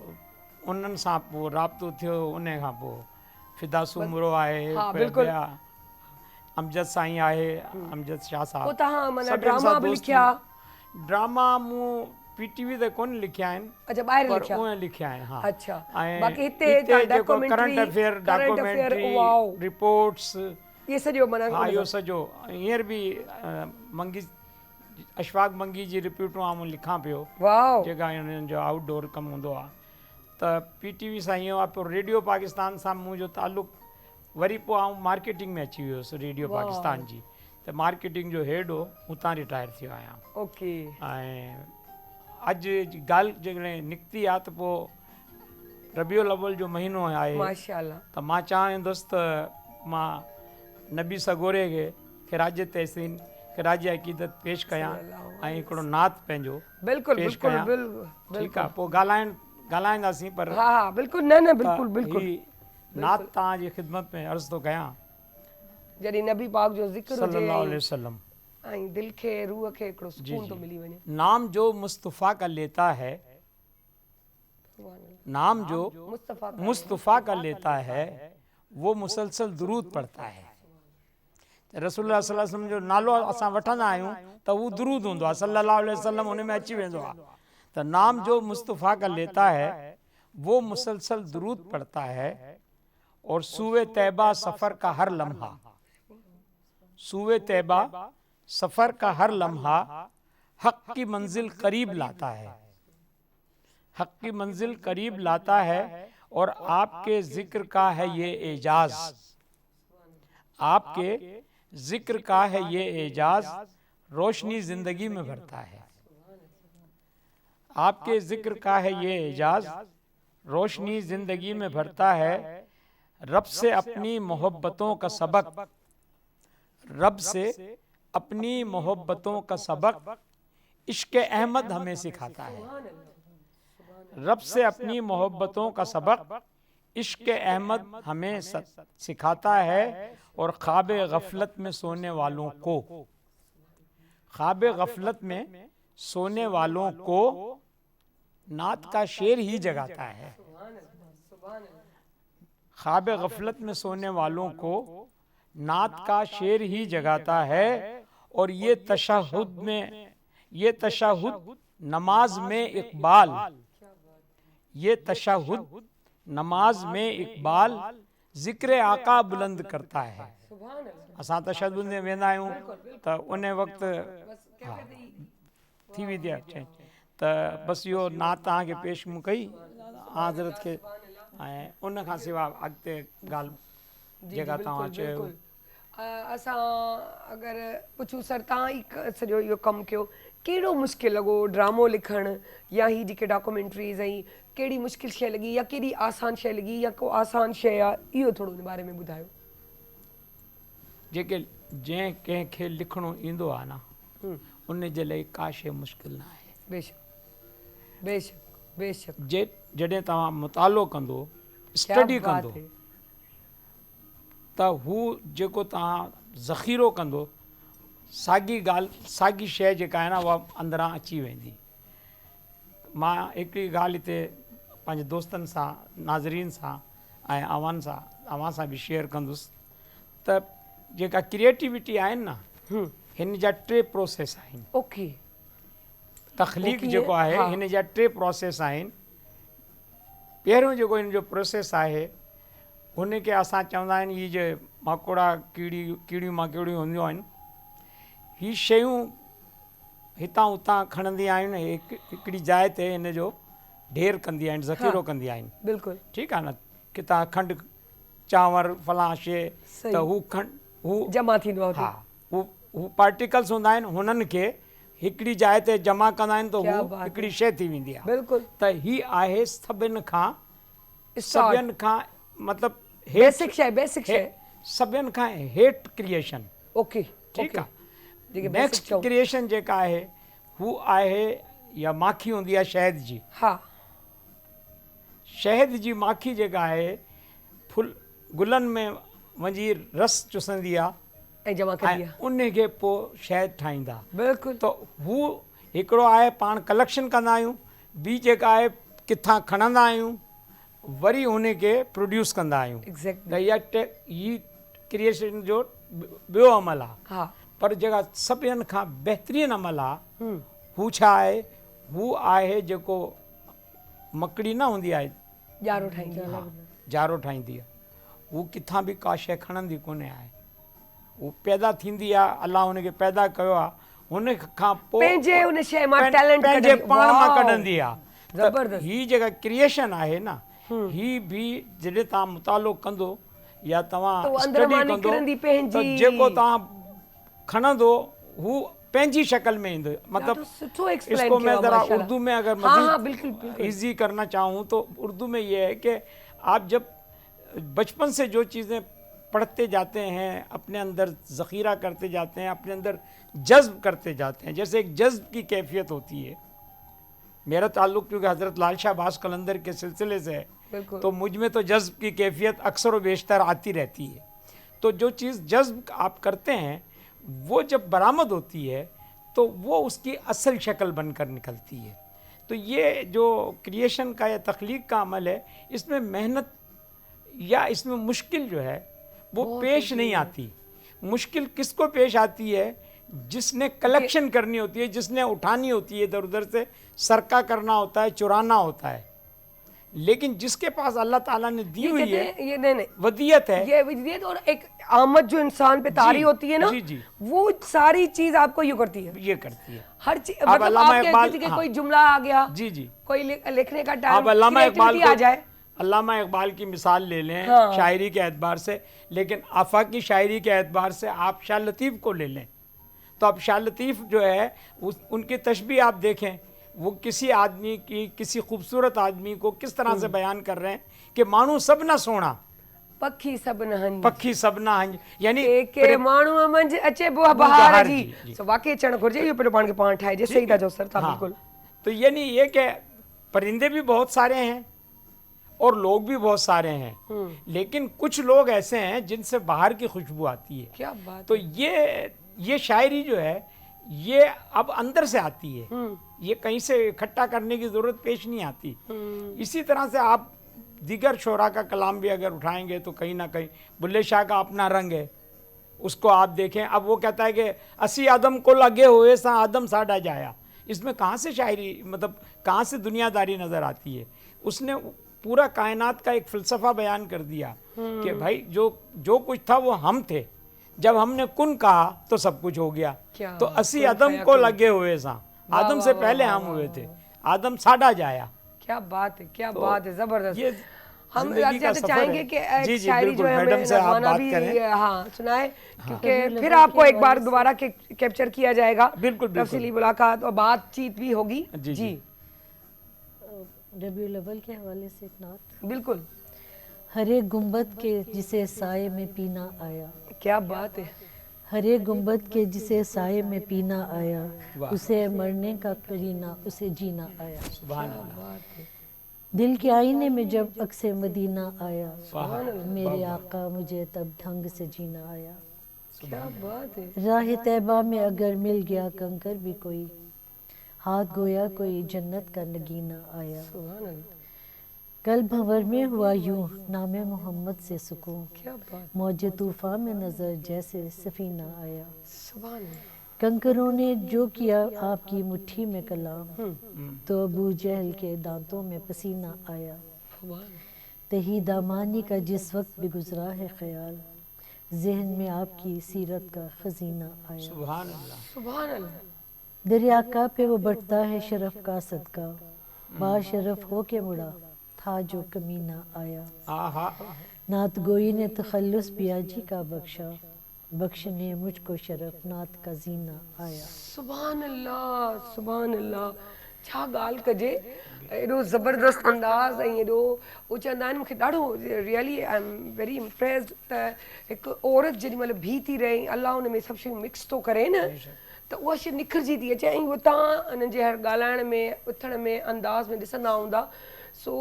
उन्हनि सां पोइ राब्तो थियो। उन खां पोइ फिदा सुमरो आहे, अमजद साईं आहे, अमजद शाह साहब। ड्रामा मूं पीटीवी ते कोन लिखिया आहिनि, अच्छा ॿाहिरि पर लिखिया उहे लिखिया आहिनि। हा, अच्छा, ऐं बाक़ी हिते जेको करंट अफेयर, डॉक्यूमेंट्री, रिपोर्ट्स, ये सॼो माना हा इहो सॼो। हींअर बि मंगी अशफाक मंगी जी रिपोर्टूं आउं लिखां पियो, जेका हुननि जो आउटडोर कमु हूंदो आहे। त पीटीवी सां इहो आहे। पोइ रेडियो पाकिस्तान सां मुंहिंजो ताल्लुक़ वरी पोइ आउं मार्केटिंग में अची वियुसि, रेडियो पाकिस्तान जी। त मार्केटिंग जो हेड हो, हुतां रिटायर थियो आहियां। ओके। ऐं अॼु जी ॻाल्हि जेकॾहिं निकिती आहे त पोइ रबियुल अव्वल जो महीनो आहे, माशाल्लाह, त मां चाहींदुसि त मां नबी सगोरे खे ख़िराज तहसीन ख़िराज अक़ीदत पेश कयां ऐं हिकिड़ो नात पंहिंजो बिल्कुलु पेश बिल्कुलु कयां। बिल्कुलु ठीकु आहे, पोइ ॻाल्हाईंदासीं, पर हा हा बिल्कुलु, न न बिल्कुलु बिल्कुलु। ही नात तव्हांजी ख़िदमत में अर्ज़ु थो कयां। जॾहिं नबी पाक जो ज़िक्र हुजे सल्लल्लाहु अलैहि वसल्लम। ऐं दिलि खे रूह खे हिकिड़ो सुकून थो मिली वञे। नाम जो मुस्तफ़ा का लेता है, नाम जो मुस्तफ़ा का लेता है, वो मुसलसल दुरूद पढ़ता है। रसूलुल्लाह सल्लल्लाहु अलैहि वसल्लम जो नालो असां वठंदा आहियूं त उहो दुरूद हूंदो आहे, सल्लल्लाहु अलैहि वसल्लम हुन में अची वेंदो आहे। त नाम जो मुस्तफ़ा का लेता है वो मुसलसल दुरूद पढ़ता है और सूए तैबा सफ़र का हर लम्हा, सूए तैबा सफ़र का हर लम्हा हक़ की मंजिल करीब लाता है, हक़ की मंजिल करीब लाता है। और आपके ज़िक्र का है ये एजाज़, आपके ज़िक्र का है ये एजाज़, रोशनी ज़िंदगी में भरता है। आपके ज़िक्र का है ये एजाज़, रोशनी ज़िंदगी में भरता है। रब से अपनी मोहब्बतों का सबक, रब से अपनी मोहब्बतों का सबक इश्क़ अहमद हमें सिखाता है। रब से अपनी मोहब्बतों का सबक इश्क़ अहमद हमें सिखाता है। और ख्वाब गफलत में सोने वालों को, ख्वाब गफलत में सोने वालों को नात का शेर ही जगाता है। ख्वाब गफलत में सोने वालों को नात का शेर ही जगाता है। और ये तशहुद में, ये तशहुद नमाज में इकबाल, ये तशहुद नमाज में इकबाल ज़िक्र आका बुलंद करता है। असां तशहुद में वेंदा आहियूं त उन वक़्तु थी वेंदी आहे, त बसि इहो नात तव्हांखे पेश मूं कई हज़रत खे, ऐं उन खां सवाइ अॻिते ॻाल्हि जेका तव्हां चयो। असां अगरि पुछूं सर, तव्हां ई सॼो इहो कमु कयो, कहिड़ो मुश्किल लॻो ड्रामो लिखणु या ही जेके डॉक्यूमेंट्रीज़ ऐं कहिड़ी मुश्किल शइ लॻी या कहिड़ी आसान शइ लॻी या को आसान शइ आहे, इहो थोरो हिन बारे में ॿुधायो। जेके जंहिं कंहिंखे लिखणो ईंदो आहे न, उन जे लाइ का शइ मुश्किल न आहे। बेशक बेशक बेशक। जॾहिं तव्हां मुतालो कंदो, स्टडी कंदो, त हू जेको तव्हां ज़ख़ीरो कंदो, साॻी ॻाल्हि, साॻी शइ जेका आहे न उहा अंदरां अची वेंदी। मां हिकिड़ी ॻाल्हि हिते पंहिंजे दोस्तनि सां, नाज़रीन सां ऐं अवां सां बि शेयर कंदुसि त जेका क्रिएटिविटी आहिनि न, हिन जा 3 प्रोसेस आहिनि। ओके। तख़लीक़ जेको आहे हिन जा 3 प्रोसेस आहिनि। पहिरियों जेको हिन जो प्रोसेस आहे हुनखे असां चवंदा आहिनि, इहे जे माकोड़ा कीड़ियूं माकोड़ियूं हूंदियूं आहिनि, ही शयूं हितां हुतां खणंदी आहिनि, हिकिड़ी जाइ ते हिन जो ढेर कंदी आहिनि, ज़ख़ीरो कंदी आहिनि। बिल्कुलु ठीकु आहे न, किथां खंडु चांवर फलां शइ, त हू जमा थींदो आहे। हा, हू पार्टिकल्स हूंदा आहिनि, हुननि खे हिकिड़ी जाइ ते जमा कंदा आहिनि त हू हिकिड़ी शइ थी वेंदी आहे। बिल्कुलु। त ही आहे सभिनि खां मतिलबु बेसिक शइ, बेसिक शइ, सभिनि खां हेठि क्रिएशन। ओके। ठीकु आहे। नेक्स्ट क्रिएशन जेका आहे हू आहे या माखी हूंदी आहे शहद जी। हा, शहद जी माखी जेका आहे फुल गुलनि में वञी रस चुसंदी आहे ऐं जमा कंदी आहे, उन खे पोइ शहद ठाहींदा। बिल्कुलु। त हू हिकिड़ो आहे पाण कलेक्शन कंदा आहियूं, ॿी जेका आहे किथां खणंदा आहियूं, वरी हुन खे प्रोड्यूस कंदा आहियूं। एग्ज़ैक्टली। ही क्रिएशन जो ॿियो अमल आहे। हा, पर जेका सभिनि खां बहितरीनु अमल आहे हू छा आहे, हू आहे जेको मकड़ी न हूंदी आहे, ॼारो ठाहींदी आहे, जारो ठाहींदी आहे, हू किथां बि का शइ खणंदी कोन्हे आहे, हू पैदा थींदी आहे, अलाह हुनखे पैदा कयो आहे, हुन खां पोइ पंहिंजे हुन शइ मां टैलेंट पंहिंजे पाण मां कढंदी आहे। ज़बरदस्त। ही जेका क्रिएशन आहे न, ही बि जॾहिं तव्हां मुतालो कंदो या तव्हां स्टडी कंदो, त जेको तव्हां खणंदो हू पंहिंजी शक्ल में ईंदो। मतलब इसको मैं ज़रा उर्दू में अगर मज़ीद ईजी करना चाहूँ तो उर्दू में ये है कि आप जब बचपन से जो चीज़ें पढ़ते जाते हैं, अपने अंदर ज़ख़ीरा करते जाते हैं, अपने अंदर जज्ब करते जाते हैं। जैसे एक जज्ब की कैफियत होती है, मेरा ताल्लुक़ क्योंकि हज़रत लाल शाह अब्बास कलंदर के सिलसिले से है, तो मुझ में तो जज्ब की कैफियत अक्सर व बेशतर आती रहती है। तो जो चीज़ जज्ब आप करते हैं वो जब बरामद होती है तो वो उसकी असल शक्ल बनकर निकलती है। तो ये जो क्रिएशन का या तख्लीक का अमल है, इसमें मेहनत या इसमें मुश्किल जो है वो पेश नहीं आती। मुश्किल किसको पेश आती है? जिसने कलेक्शन करनी होती है, जिसने उठानी होती है इधर उधर से, सरका करना होता है, चुराना होता है। लेकिन जिसके पास अल्लाह ताला ने दी हुई है, ये नहीं वदियत है, ये वदियत और एक आमद जो इंसान पे तारी होती है ना, जी जी, वो सारी चीज आपको ये करती है, ये करती है। हर चीज अब मतलब अल्लामा आप इकबाल, कहते थे कि हाँ, कोई जुमला आ गया, जी जी, कोई लिखने का आप टाइम, अल्लामा इकबाल आ जाए, अल्लामा इकबाल की मिसाल ले लें हाँ। शायरी के एतबार से, लेकिन आफाकी शायरी के एतबार से आप शाह लतीफ़ को ले लें, तो अब शाह लतीफ़ जो है उनकी तशबीह आप देखें, वो किसी आदमी की, किसी खूबसूरत आदमी को किस तरह से बयान कर रहे हैं कि मानू सब ना सोना, पखी सब न हंज, पखी सब ना हंज, यानी के माण्हू मंझ अचे बुआ बहार जी। सो वाकई अचणु घुरिजे, इहो पंहिंजो पाण खे पाण ठाहिजे। सही था चओ सर, तव्हां बिल्कुल। तो यानी ये कि परिंदे भी बहुत सारे हैं और लोग भी बहुत सारे हैं, लेकिन कुछ लोग ऐसे हैं जिनसे बाहर की खुशबू आती है। क्या बात। तो ये शायरी जो है ये अब अंदर से आती है, ये कहीं से इकट्ठा करने की जरूरत पेश नहीं आती। इसी तरह से आप दीगर शोरा का कलाम भी अगर उठाएंगे तो कहीं ना कहीं बुल्ले शाह का अपना रंग है, उसको आप देखें। अब वो कहता है कि असी आदम को लगे हुए सा आदम साडा जाया, इसमें कहाँ से शायरी, मतलब कहाँ से दुनियादारी नज़र आती है? उसने पूरा कायनात का एक फ़िलसफ़ा बयान कर दिया कि भाई जो कुछ था वो हम थे, जब हमने कुन कहा तो सब कुछ हो गया। तो असी आदम को लगे हुए सा, आदम से पहले हम हुए थे, आदम साडा जाया। क्या बात है, क्या बात है, जबरदस्त। हम जिंदगी का सफर चाहेंगे है। कि जी एक जी शायरी बिल्कुल, जो है मैडम हमें से आप नजमाना बात भी करें। हाँ सुनाए, क्योंकि फिर आपको एक बार दोबारा कैप्चर किया जाएगा, बिल्कुल तफसीली मुलाकात और बातचीत भी होगी। जी जी रबीउल अव्वल के हवाले से एक नात। बिल्कुल। हर एक गुंबद के जिसे साए में पीना आया, क्या बात है। हर एक गुंबद के जिसे साए में पीना आया, उसे मरने का करीना उसे जीना आया। सुभान अल्लाह। दिल के आईने में जब अक्से मदीना आया, मेरे आका मुझे तब ढंग से जीना आया। क्या बात है। राह तैबा में अगर मिल गया कंकर भी कोई, हाथ गोया कोई जन्नत का नगीना आया। कल भंवर में हुआ यूं नामे मोहम्मद से सुकून, क्या बात। मौजे तूफान में नजर जैसे सफीना आया। सुभान अल्लाह। कंकरों ने जो किया आपकी मुट्ठी में कलाम, तो अबू जहल के दांतों में पसीना आया। तही दामानी का जिस वक्त भी गुजरा है ख्याल, जहन में आपकी सीरत का खजीना आया। सुभान अल्लाह। सुभान अल्लाह। दरिया का पे वो बढ़ता है शरफ का सदका, बाशरफ हो के मुड़ा था जो कमीना आया। नात गोई ने तखल्लुस पियाजी का बख्शा, बख्शने मुझको शरफ नात का जीना आया। सुभान अल्लाह, सुभान अल्लाह। छा ॻाल्हि कजे, एॾो ज़बरदस्त अंदाज़ ऐं एॾो उहो चवंदा आहिनि मूंखे ॾाढो really I am very impressed त हिकु औरत जेॾीमहिल बीह थी रहे, अलाह हुन में सभु शयूं मिक्स थो करे न, त उहा शइ निखिरजी थी अचे। ऐं उहो तव्हां हिन जे ॻाल्हाइण में, उथण में, अंदाज़ में ॾिसंदा हूंदा। सो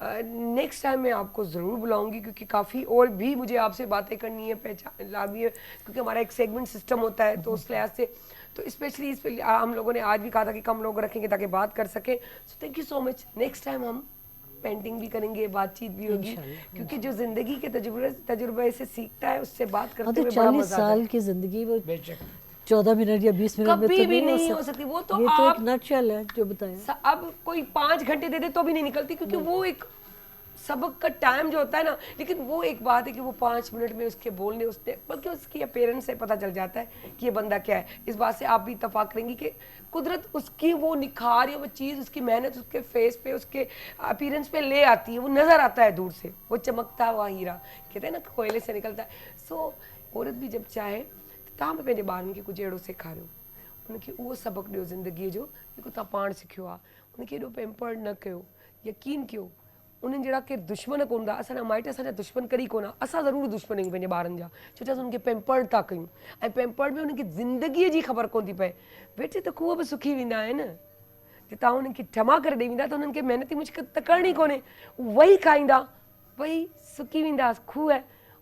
नेक्स्ट टाइम मैं आपको ज़रूर बुलाऊंगी, क्योंकि काफ़ी और भी मुझे आपसे बातें करनी है, पहचान लाभी है, क्योंकि हमारा एक सेगमेंट सिस्टम होता है, तो उस लिहाज से तो स्पेशली इस पर हम लोगों ने आज भी कहा था कि कम लोग रखेंगे ताकि बात कर सकें। So thank you so much. Next time हम पेंटिंग भी करेंगे, बातचीत भी होगी, क्योंकि जो जिंदगी के तजुर्बे से सीखता है उससे बात करते हुए बड़ा 40 साल की जिंदगी वो 14 मिनट या 20 मिनट में कभी भी नहीं हो सकती। वो तो ये तो आप एक नटशेल है जो बताया। अब कोई 5 घंटे दे दे तो भी नहीं निकलती, क्योंकि वो एक सबक का टाइम जो होता है ना, लेकिन वो एक बात है कि वो 5 मिनट में उसके बोलने, उसने बल्कि उसकी अपीयरेंस से पता चल जाता है कि ये बंदा क्या है। इस बात से आप भी इत्तेफाक करेंगी कि कुदरत उसकी वो निखार या वो चीज़, उसकी मेहनत उसके फेस पे, उसके अपीयरेंस पे ले आती है। वो नज़र आता है दूर से, वो चमकता हुआ हीरा, कहते हैं ना कोयले से निकलता है। सो औरत भी जब चाहे तो तव्हां बि पंहिंजे ॿारनि खे कुझु अहिड़ो सेखारियो, उनखे उहो सबक़ु ॾियो ज़िंदगीअ जो जेको तव्हां पाण सिखियो आहे। उनखे एॾो पैम्पर्ड न कयो, यकीन कयो उन्हनि जहिड़ा केरु दुश्मन कोन था, असांजा माइट असांजा दुश्मन कॾहिं कोन, असां ज़रूरु दुश्मन आहियूं पंहिंजे ॿारनि जा, छो त असां उनखे पैम्पर्ड था कयूं ऐं पैम्पर्ड में उनखे ज़िंदगीअ जी ख़बर कोन थी पए। बेटे त खूह बि सुकी वेंदा आहिनि, जे तव्हां उन्हनि खे जमा करे ॾेई वेंदा त उन्हनि खे महिनती मुश्किल त करणी कोन्हे, वही खाईंदा, वही सुकी वेंदा खूह,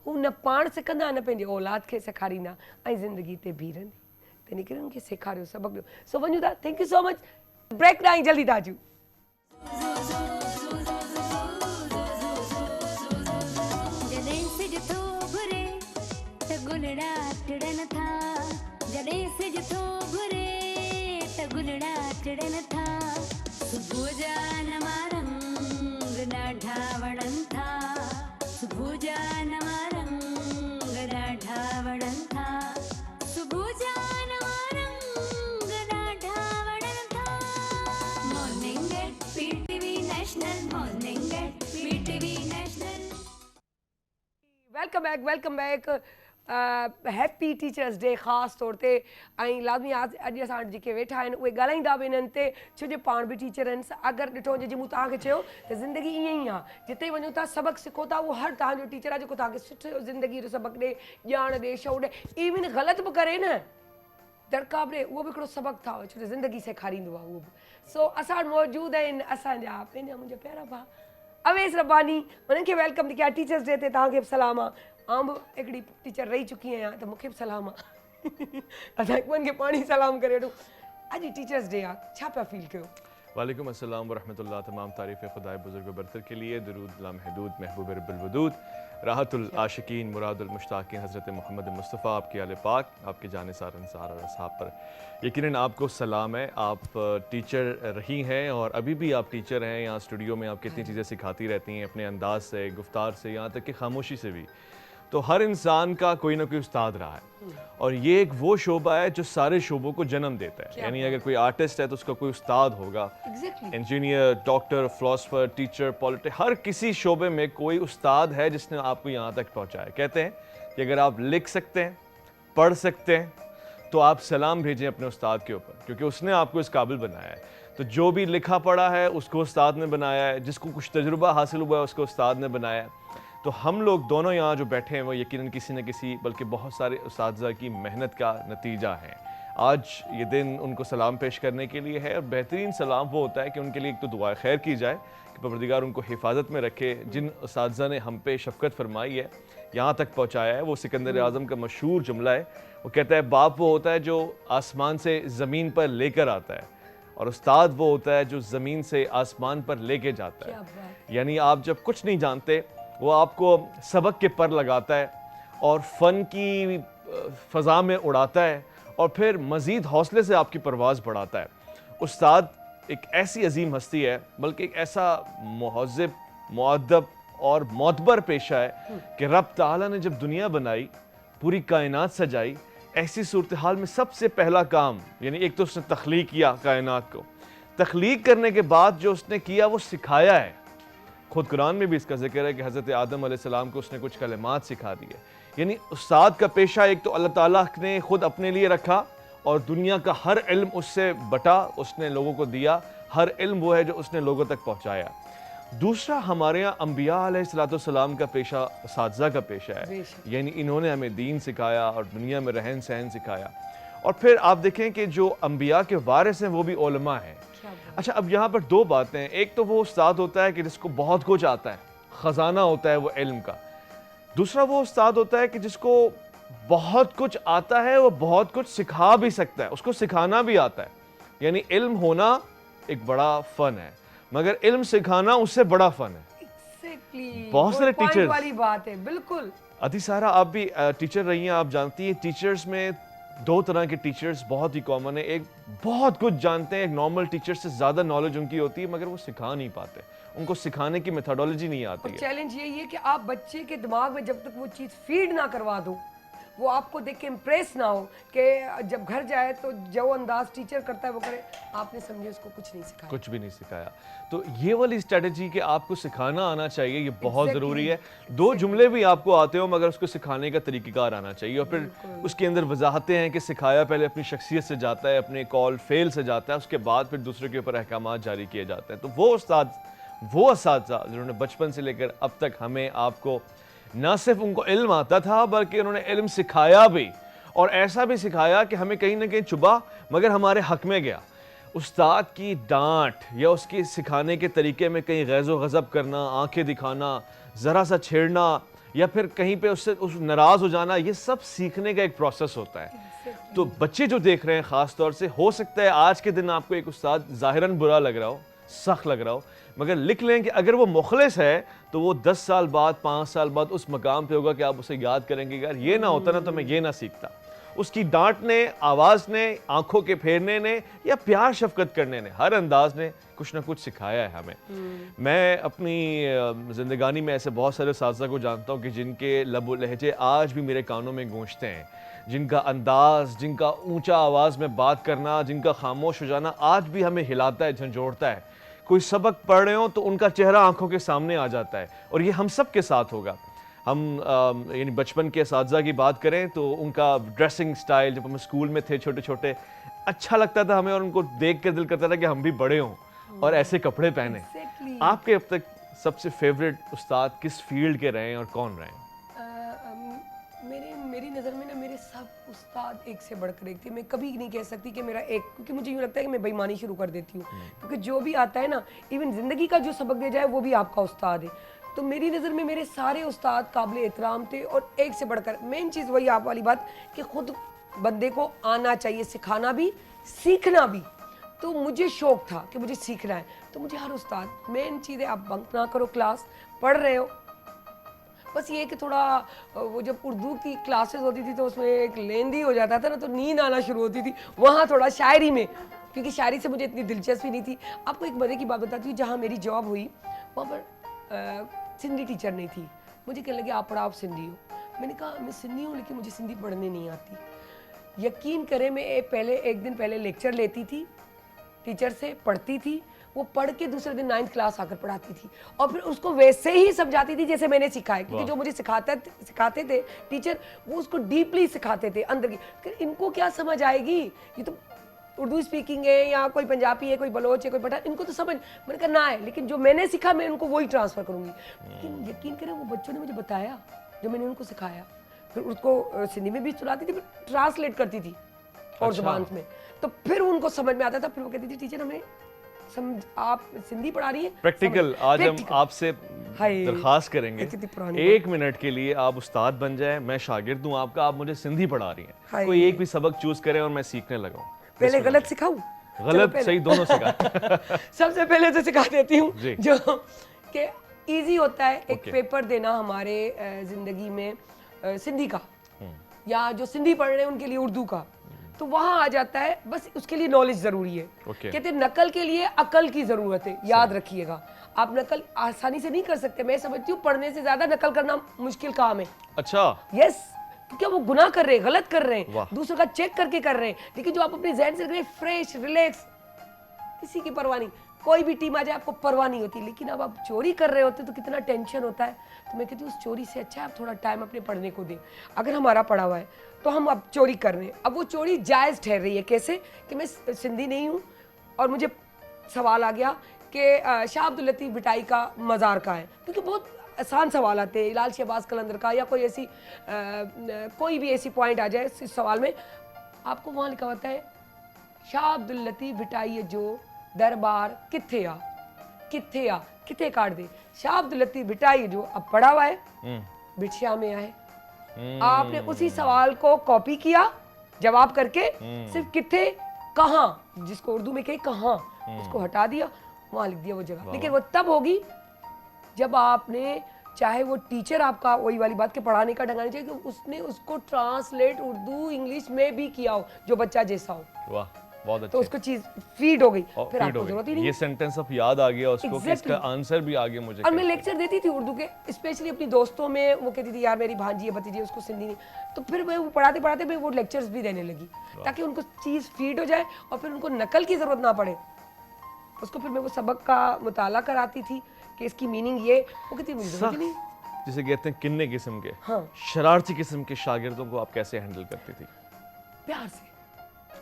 हू न पाण सिखंदा न पंहिंजे औलाद खे सेखारींदा ऐं ज़िंदगी ते बीह रहंदी। तंहिं करे उन्हनि खे सेखारियो, सबक़ु ॾियो। सो वञूं था, thank you so much. Break ॾांहुं जल्दी था अचूं। जॾहिं सिज थो घुरे त गुलड़ा टिड़न था, जॾहिं सिज थो घुरे त गुलड़ा टिड़न था, सुबुह जा नवां रंग ॾाढा वणनि था, सुबुह जा नवां रंग ॾाढा वणनि था, सुबुह जा नवां रंग ॾाढा वणनि था। Morning at PTV National, morning at PTV National. Welcome back. Happy teachers day ख़ासि तौर ते, ऐं लाज़मी अॼु असां वटि जेके वेठा आहिनि उहे ॻाल्हाईंदा बि हिननि ते, छो जो पाण बि टीचर आहिनि। अगरि ॾिठो वञे, मूं तव्हांखे चयो त ज़िंदगी ईअं ई आहे, जिते वञो था सबक़ु सिखो था, उहो हर तव्हांजो टीचर आहे जेको तव्हांखे सुठो ज़िंदगी जो सबक़ु ॾे, ॼाण ॾे, शौक़ु ॾे, इवन ग़लति बि करे न दरकाब ॾे, उहो बि हिकिड़ो सबक़ु था, छो जो ज़िंदगी सेखारींदो आहे उहो बि। सो असां वटि मौजूदु आहिनि असांजा पंहिंजा मुंहिंजा प्यारा भाउ अवेस रब्बानी, उन्हनि खे वेलकम थी कयां टीचर्स डे ते। तव्हांखे बि सलाम आहे। आउं बि हिकिड़ी टीचर रही चुकी आहियां त मूंखे बि सलाम आहे। असां हिकु ॿियनि खे पाणी सलाम करे वठूं। अॼु टीचर्स डे आहे, छा पिया फील कयो? वालेकुम अस्सलाम वरहमतुल्लाह। तमाम तारीफ़ें खुदाए बुज़ुर्ग बरतर के लिए, दरूद लामहदूद महबूब रब्बुल वदूद, राहतुल आशिकीन मुरादुल मुश्ताकीन हज़रत मोहम्मद मुस्तफ़ा, आपके आले पाक, आपके जानिसार अंसार और असहाब पर यकीनन आपको सलाम है। आप टीचर रही हैं और अभी भी आप टीचर हैं। यहाँ स्टूडियो में आप कितनी चीज़ें सिखाती रहती हैं, अपने अंदाज से, गुफ्तार से, यहाँ तक कि खामोशी से भी। तो हर इंसान का कोई ना कोई उस्ताद रहा है, और ये एक वो शोबा है जो सारे शोबों को जन्म देता है। यानी अगर कोई आर्टिस्ट है तो उसका कोई उस्ताद होगा, engineer, doctor, philosopher, teacher, politic, हर किसी शोबे में कोई उस्ताद है जिसने आपको यहाँ तक पहुँचाया। कहते हैं कि अगर आप लिख सकते हैं, पढ़ सकते हैं, तो आप सलाम भेजें अपने उस्ताद के ऊपर, क्योंकि उसने आपको इस काबिल बनाया है। तो जो भी लिखा पढ़ा है उसको उस्ताद ने बनाया है, जिसको कुछ तजुर्बा हासिल हुआ है उसको उस्ताद ने बनाया है। तो हम लोग दोनों यहाँ जो बैठे हैं वो यकीनन किसी न किसी, बल्कि बहुत सारे उस्तादज़ा की मेहनत का नतीजा है। आज ये दिन उनको सलाम पेश करने के लिए है, और बेहतरीन सलाम वो होता है कि उनके लिए एक तो दुआ खैर की जाए कि परवरदिगार उनको हिफाजत में रखे। जिन उस्तादज़ा ने हम पे शफ़क़त फरमाई है, यहाँ तक पहुँचाया है, वो सिकंदर आज़म का मशहूर जुमला है। वो कहता है, बाप वो होता है जो आसमान से ज़मीन पर लेकर आता है, और उस्ताद वो होता है जो ज़मीन से आसमान पर लेके जाता है। यानी आप जब कुछ नहीं जानते, वो आपको सबक के पर लगाता है और फ़न की फ़ज़ा में उड़ाता है, और फिर मज़ीद हौसले से आपकी परवाज़ बढ़ाता है। उस्ताद एक ऐसी अजीम हस्ती है, बल्कि एक ऐसा मुहज़्ज़िब, मुअद्दब और मोतबर पेशा है कि रब ताला ने जब दुनिया बनाई, पूरी कायनात सजाई, ऐसी सूरत हाल में सबसे पहला काम, यानी एक तो उसने तख्लीक किया कायनात को, तख्लीक करने के बाद जो उसने किया वो सिखाया है। खुद कुरान में भी इसका जिक्र है कि हज़रत आदम अलैहिस्सलाम को उसने कुछ कलिमात सिखा दिए। यानी उस्ताद का पेशा एक तो अल्लाह ताला ने खुद अपने लिए रखा, और दुनिया का हर इल्म उससे बटा, उसने लोगों को दिया। हर इल्म वो है जो उसने लोगों तक पहुँचाया। दूसरा, हमारे यहाँ अम्बिया अलैहिस्सलाम का पेशा उस्तादज़ा का पेशा है, यानी इन्होंने हमें दीन सिखाया और दुनिया में रहन सहन सिखाया। और फिर आप देखें कि जो अम्बिया के वारिस हैं वो भी उलमा हैं। अच्छा, अब यहाँ पर दो बातें हैं। एक तो वो उस्ताद होता है कि जिसको बहुत कुछ आता है, ख़जाना होता है वो इल्म का। दूसरा वो उस्ताद होता है कि जिसको बहुत कुछ आता है, वो बहुत कुछ सिखा भी सकता है, उसको सिखाना भी आता है। यानी इल्म होना एक बड़ा फ़न है, मगर इल्म सिखाना उससे बड़ा फ़न है। बहुत सारे टीचर्स वाली बात है, बिल्कुल। अति सारा, आप भी टीचर रही हैं, आप जानती हैं टीचर्स में दो तरह के टीचर्स बहुत ही कॉमन है। एक बहुत कुछ जानते हैं, एक नॉर्मल टीचर से ज़्यादा नॉलेज उनकी होती है, मगर वो सिखा नहीं पाते, उनको सिखाने की मेथोडोलॉजी नहीं आती है। चैलेंज यही है कि आप बच्चे के दिमाग में जब तक वो चीज़ फीड ना करवा दो, वो आपको देख के इम्प्रेस ना हो, कि जब घर जाए तो जो अंदाज टीचर करता है वो करे, आपने समझे उसको कुछ नहीं सिखाया, कुछ भी नहीं सिखाया। तो ये वाली स्ट्रेटजी कि आपको सिखाना आना चाहिए, ये बहुत ज़रूरी है। दो जुमले भी आपको आते हो, मगर उसको सिखाने का तरीक़ाकार आना चाहिए, और फिर उसके अंदर वजाहतें हैं कि सिखाया पहले अपनी शख्सियत से जाता है, अपने कॉल फेल से जाता है, उसके बाद फिर दूसरे के ऊपर अहकामात जारी किए जाते हैं। तो वो उस्ताद वो असातिज़ा जिन्होंने बचपन से लेकर अब तक हमें आपको न सिर्फ उनको इल्म आता था बल्कि उन्होंने इल्म सिखाया भी, और ऐसा भी सिखाया कि हमें कहीं ना कहीं चुभा मगर हमारे हक में गया। उस्ताद की डांट या उसके सिखाने के तरीके में कहीं गैज़ो गज़ब करना, आंखें दिखाना, ज़रा सा छेड़ना या फिर कहीं पे उससे नाराज़ हो जाना, ये सब सीखने का एक प्रोसेस होता है। तो बच्चे जो देख रहे हैं ख़ास तौर से, हो सकता है आज के दिन आपको एक उस्ताद ज़ाहिरन बुरा लग रहा हो, सख्त लग रहा हो, मगर लिख लें कि अगर वो मुखलिस है तो वो 10 साल बाद, 5 साल बाद उस मकाम पे होगा कि आप उसे याद करेंगे, यार ये ना होता ना तो मैं ये ना सीखता। उसकी डांट ने, आवाज़ ने, आंखों के फेरने ने या प्यार शफकत करने ने, हर अंदाज ने कुछ ना कुछ सिखाया है हमें। मैं अपनी ज़िंदगानी में ऐसे बहुत सारे उस्ताज़ा को जानता हूँ कि जिनके लब लहजे आज भी मेरे कानों में गूंजते हैं, जिनका अंदाज़, जिनका ऊंचा आवाज़ में बात करना, जिनका खामोश हो जाना आज भी हमें हिलाता है, झंझोड़ता है। कोई सबक पढ़ रहे हो तो उनका चेहरा आंखों के सामने आ जाता है, और ये हम सब के साथ होगा। हम यानी बचपन के असातिज़ा की बात करें तो उनका ड्रेसिंग स्टाइल, जब हम स्कूल में थे छोटे छोटे, अच्छा लगता था हमें और उनको देख कर दिल करता था कि हम भी बड़े हों और ऐसे कपड़े पहने। आपके अब तक सबसे फेवरेट उस्ताद किस फील्ड के रहे हैं और कौन रहे हैं? मेरी नज़र में ना मेरे सब उस्ताद एक से बढ़कर एक थे। मैं कभी नहीं कह सकती कि मेरा एक, क्योंकि मुझे यूँ लगता है कि मैं बेईमानी शुरू कर देती हूँ, क्योंकि जो भी आता है ना, इवन ज़िंदगी का जो सबक दे जाए वो भी आपका उस्ताद है। तो मेरी नज़र में मेरे सारे उस्ताद काबिल एहतराम थे, और एक से बढ़कर मेन चीज़ वही आप वाली बात कि खुद बंदे को आना चाहिए, सिखाना भी, सीखना भी। तो मुझे शौक़ था कि मुझे सीखना है, तो मुझे हर उस्ताद, मेन चीज़ है आप बंक ना करो, क्लास पढ़ रहे हो, बस ये कि थोड़ा वो जब उर्दू की क्लासेस होती थी तो उसमें एक लेंदी हो जाता था ना, तो नींद आना शुरू होती थी वहाँ थोड़ा शायरी में, क्योंकि शायरी से मुझे इतनी दिलचस्पी नहीं थी। आपको एक मज़े की बात बताती हूँ, जहाँ मेरी जॉब हुई वहाँ पर सिंधी टीचर नहीं थी। मुझे कहने लगे आप पढ़ाओ, सिंधी हो। मैंने कहा मैं सिंधी हूँ लेकिन मुझे सिंधी पढ़ने नहीं आती। यकीन करें मैं एक दिन पहले लेक्चर लेती थी टीचर से, पढ़ती थी, वो पढ़ के दूसरे दिन 9th क्लास आकर पढ़ाती थी, और फिर उसको वैसे ही समझाती थी जैसे मैंने सिखाया, क्योंकि जो मुझे सिखाते थे टीचर वो उसको डीपली सिखाते थे अंदर की। इनको क्या समझ आएगी, ये तो उर्दू स्पीकिंग है या कोई पंजाबी है, कोई बलोच है, कोई पठान, इनको तो समझ, मैंने कहा ना है, लेकिन जो मैंने सीखा मैं उनको वही ट्रांसफ़र करूँगी। लेकिन यकीन करें वो बच्चों ने मुझे बताया जो मैंने उनको सिखाया, फिर उसको सिंधी में भी सुनाती थी, फिर ट्रांसलेट करती थी और ज़ुबान में, तो फिर उनको समझ में आता था। फिर वो कहती थी टीचर हमें समझ, आप सिंधी पढ़ा रही है प्रैक्टिकल। आज हम आपसे दरखास्त करेंगे 1 मिनट के लिए आप उस्ताद बन जाए, मैं शागिर्द हूँ आपका, आप मुझे सिंधी पढ़ा रही हैं, कोई एक भी सबक चूज करें और मैं सीखने लगाऊं। पहले गलत सिखाऊं, गलत सही दोनों सिखा सबसे पहले तो सिखा देती हूँ जो कि इजी होता है एक पेपर देना हमारे जिंदगी में सिंधी का, या जो सिंधी पढ़ रहे हैं उनके लिए उर्दू का, तो वहाँ आ जाता है। बस उसके लिए नॉलेज ज़रूरी है। कहते हैं नकल के लिए अकल की ज़रूरत है, याद रखिएगा। आप नकल आसानी से नहीं कर सकते, मैं समझती हूँ पढ़ने से ज़्यादा नकल करना मुश्किल काम है। अच्छा, यस, क्योंकि वो गुनाह कर रहे हैं, गलत कर रहे हैं, दूसरों का चेक करके कर रहे हैं, लेकिन जो आप अपने ज़हन से कर रहे हैं फ्रेश, रिलैक्स, किसी की परवाह नहीं, कोई भी टीम आ जाए आपको परवाह नहीं होती। लेकिन अब आप चोरी कर रहे होते तो कितना टेंशन होता है। तो मैं कहती हूँ उस चोरी से अच्छा है आप थोड़ा टाइम अपने पढ़ने को दें। अगर हमारा पढ़ा हुआ है तो हम अब चोरी कर रहे हैं, अब वो चोरी जायज़ ठहर रही है। कैसे कि मैं सिंधी नहीं हूँ और मुझे सवाल आ गया कि शाह अब्दुल लतीफ़ भिटाई का मज़ार कहाँ है, क्योंकि बहुत आसान सवाल आते हैं, लाल शहबाज कलंदर का, या कोई ऐसी कोई भी ऐसी पॉइंट आ जाए इस सवाल में, आपको वहाँ लिखा होता है शाह अब्दुल लतीफ़ भिटाई जो दरबार किथे आ, किथे आ, किथे काट दे। शाह अब्दुल लतीफ़ भिटाई जो अब पढ़ा हुआ है बिटशा में आए, आपने उसी सवाल को कॉपी किया जवाब करके, सिर्फ किथे कहाँ, जिसको उर्दू में कहे कहाँ, उसको हटा दिया, वहाँ लिख दिया वो जगह। लेकिन वो तब होगी जब आपने, चाहे वो टीचर आपका वही वाली बात के पढ़ाने का ढंग आना चाहिए कि उसने उसको ट्रांसलेट उर्दू इंग्लिश में भी किया हो, जो बच्चा जैसा हो। वाह, बहुत अच्छा। तो उसको चीज फीड हो गई, फिर आपको जरूरत ही नहीं। ये सेंटेंस अब याद आ गया उसको कि इसका आंसर भी आ गया मुझे। और मैं लेक्चर देती थी उर्दू के, स्पेशली अपनी दोस्तों में, वो कहती थी यार मेरी भांजी है, भतीजी है, उसको सिंधी नहीं, तो फिर मैं वो पढ़ाते पढ़ाते मैं वो लेक्चर्स भी देने लगी ताकि उनको चीज़ फीड हो जाए और फिर उनको नकल की ज़रूरत ना पड़े। उसको फिर मैं वो सबक का मुताला कराती थी कि इसकी मीनिंग ये, वो कहती मुझे ज़रूरत ही नहीं। जिसे कहते हैं किन्ने किस्म के, हाँ, शरारती किस्म के शागिर्दों को आप कैसे हैंडल करती थी? प्यार से।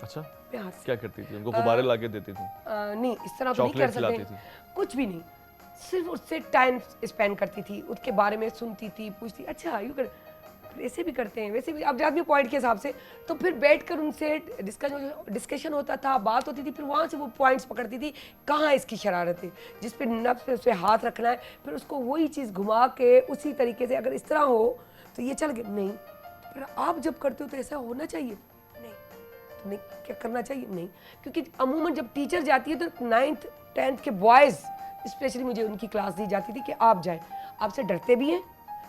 अच्छा, प्यार से। क्या करती थी? उनको गुब्बारे लाके देती थी? नहीं, इस तरह तो नहीं कर सकते, कुछ भी नहीं। सिर्फ उससे टाइम स्पेंड करती थी, उसके बारे में सुनती थी, पूछती अच्छा यू कर ऐसे भी करते हैं वैसे भी, आप जाती पॉइंट के हिसाब से, तो फिर बैठकर उनसे डिस्कशन होता था, बात होती थी, फिर वहाँ से वो पॉइंट्स पकड़ती थी कहाँ इसकी शरारत है, जिस पे नफ्स पे उसे हाथ रखना है, फिर उसको वही चीज़ घुमा के उसी तरीके से, अगर इस तरह हो तो ये चल गया नहीं, फिर आप जब करते हो तो ऐसा होना चाहिए नहीं, तो नहीं क्या करना चाहिए नहीं, क्योंकि अमूमन जब टीचर जाती है तो 9th 10th के बॉयज़ स्पेशली मुझे उनकी क्लास दी जाती थी कि आप जाएं, आपसे डरते भी हैं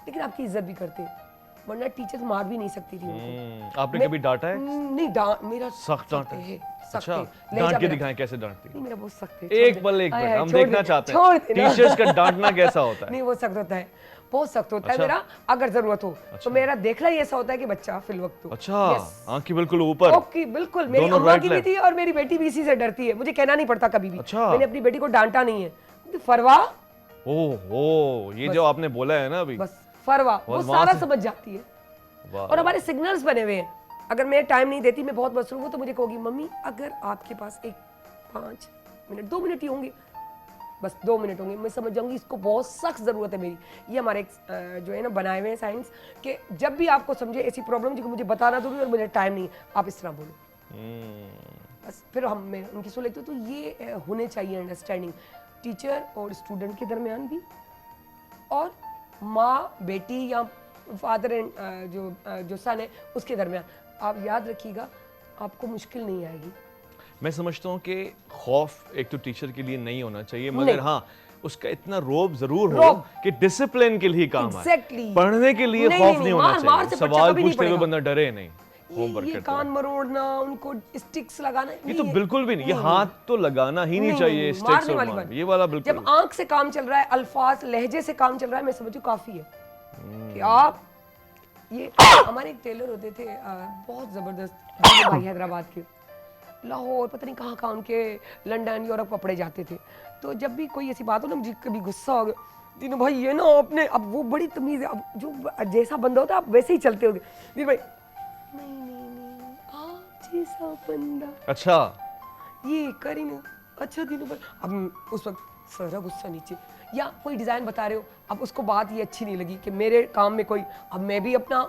लेकिन आपकी इज्जत भी करते हैं, वरना टीचर मार भी नहीं सकती थी उनको। आपने कभी डांटा है? नहीं, मेरा सख्त डांट है। सख्त अच्छा, है। डांट के दिखाएं कैसे डांटती नहीं, मेरा बहुत सख्त है। एक पल हम देखना चाहते हैं टीचर्स का डांटना कैसा होता है। नहीं, वो सख्त होता है, बहुत सख्त होता है अच्छा। मेरा, अगर जरूरत हो तो मेरा देखना ही ऐसा होता है कि बच्चा फिल वक्त हो। अच्छा, आंख की बिल्कुल ऊपर। ओके, बिल्कुल, मेरी दोनों अम्मा right की भी left। थी और मेरी बेटी भी इसी से डरती है, मुझे कहना नहीं पड़ता कभी भी। अच्छा। मैंने अपनी बेटी को डांटा नहीं है, फरवा, ओहो, ये जो आपने बोला है ना अभी, बस फरवा, वो वहाँ सारा से- समझ जाती है। वाह, और हमारे सिग्नल्स बने हुए हैं, अगर मैं टाइम नहीं देती, मैं बहुत मसरूफ हूँ, तो मुझे कहोगी मम्मी अगर आपके पास 5 मिनट 2 मिनट ही होंगे, बस 2 मिनट होंगे, मैं समझ जाऊंगी इसको बहुत सख्त ज़रूरत है मेरी। ये हमारे जो है ना बनाए हुए हैं साइंस कि जब भी आपको समझे ऐसी प्रॉब्लम जो मुझे बताना जरूरी और मुझे टाइम नहीं, आप इस तरह बोलो, बस फिर मैं उनकी सुन लेती हूँ। तो ये होने चाहिए अंडरस्टैंडिंग टीचर और स्टूडेंट के दरमियान भी, और माँ बेटी या फादर एंड जो सन है उसके दरमियान। आप याद रखिएगा, आपको मुश्किल नहीं आएगी। मैं समझता हूँ कि खौफ एक तो टीचर के लिए नहीं होना चाहिए, मगर हाँ उसका इतना रोब जरूर हो कि डिसिप्लिन के लिए काम आए। Exactly। पढ़ने के लिए नहीं, खौफ नहीं, नहीं होना मार से चाहिए, बच्चा सवाल कभी नहीं पूछते हुए पढ़ेगा। बंदा डरे नहीं, होमवर्क ये करते कान हुए। मरोड़ना, उनको स्टिक्स लगाना, ये तो बिल्कुल भी नहीं, ये हाथ तो लगाना ही नहीं चाहिए, स्टिक्स मारने और वाली मार, बात। ये वाला बिल्कुल। जब आंख से काम चल रहा है, अल्फाज लहजे से काम चल रहा है, मैं समझू काफी है कि आप ये हमारे एक टेलर होते थे बहुत जबरदस्त भाई, हैदराबाद के, लाहौर पता नहीं कहाँ उनके, लंदन यूरोप कपड़े जाते थे। तो जब भी कोई ऐसी बात हो ना, मुझे कभी गुस्सा हो गया, दीनू भाई ये ना आपने, अब वो बड़ी तमीज़ है, अब जो जैसा बंदा होता है आप वैसे ही चलते होगे, दीनू भाई नहीं आप जैसा बंदा, अच्छा, ये करी ना, अच्छा दीनू भाई, अब उस वक्त सारा गुस्सा नीचे, या कोई डिज़ाइन बता रहे हो, अब उसको बात ये अच्छी नहीं लगी कि मेरे काम में कोई, अब मैं भी अपना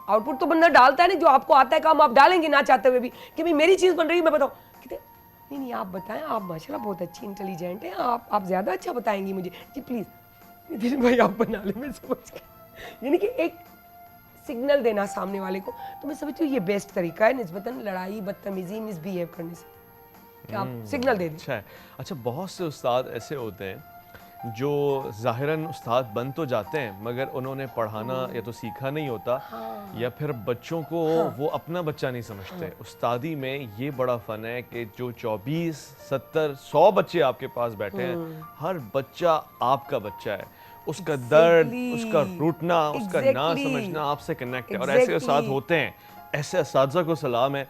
आउटपुट तो बंदा डालता है, नहीं जो आपको आता है काम आप डालेंगे ना चाहते हुए भी, कि भाई मेरी चीज़ बन रही है मैं बताऊँ, कहते नहीं आप बताएं, आप माशाल्लाह बहुत अच्छी इंटेलिजेंट हैं, आप ज़्यादा अच्छा बताएंगी मुझे जी, प्लीज़ दिल भाई आप बना ले, मैं समझ गया। यानी कि एक सिग्नल देना सामने वाले को, तो मैं समझती हूँ ये बेस्ट तरीका है निस्बतन लड़ाई बदतमीजी मिसबिहेव करने से, कि आप सिग्नल दे दें। अच्छा है। अच्छा, बहुत से उस्ताद ऐसे होते हैं जो ज़ाहिरन उस्ताद बन तो जाते हैं, मगर उन्होंने पढ़ाना या तो सीखा नहीं होता, या फिर बच्चों को वो अपना बच्चा नहीं समझते। उस्तादी में ये बड़ा फ़न है कि जो 24, 70, 100 बच्चे आपके पास बैठे हैं, हर बच्चा आपका बच्चा है, उसका दर्द, उसका रूठना, उसका ना समझना आपसे कनेक्ट है। और ऐसे उस्ताद होते हैं, ऐसे असातिज़ा को सलाम है,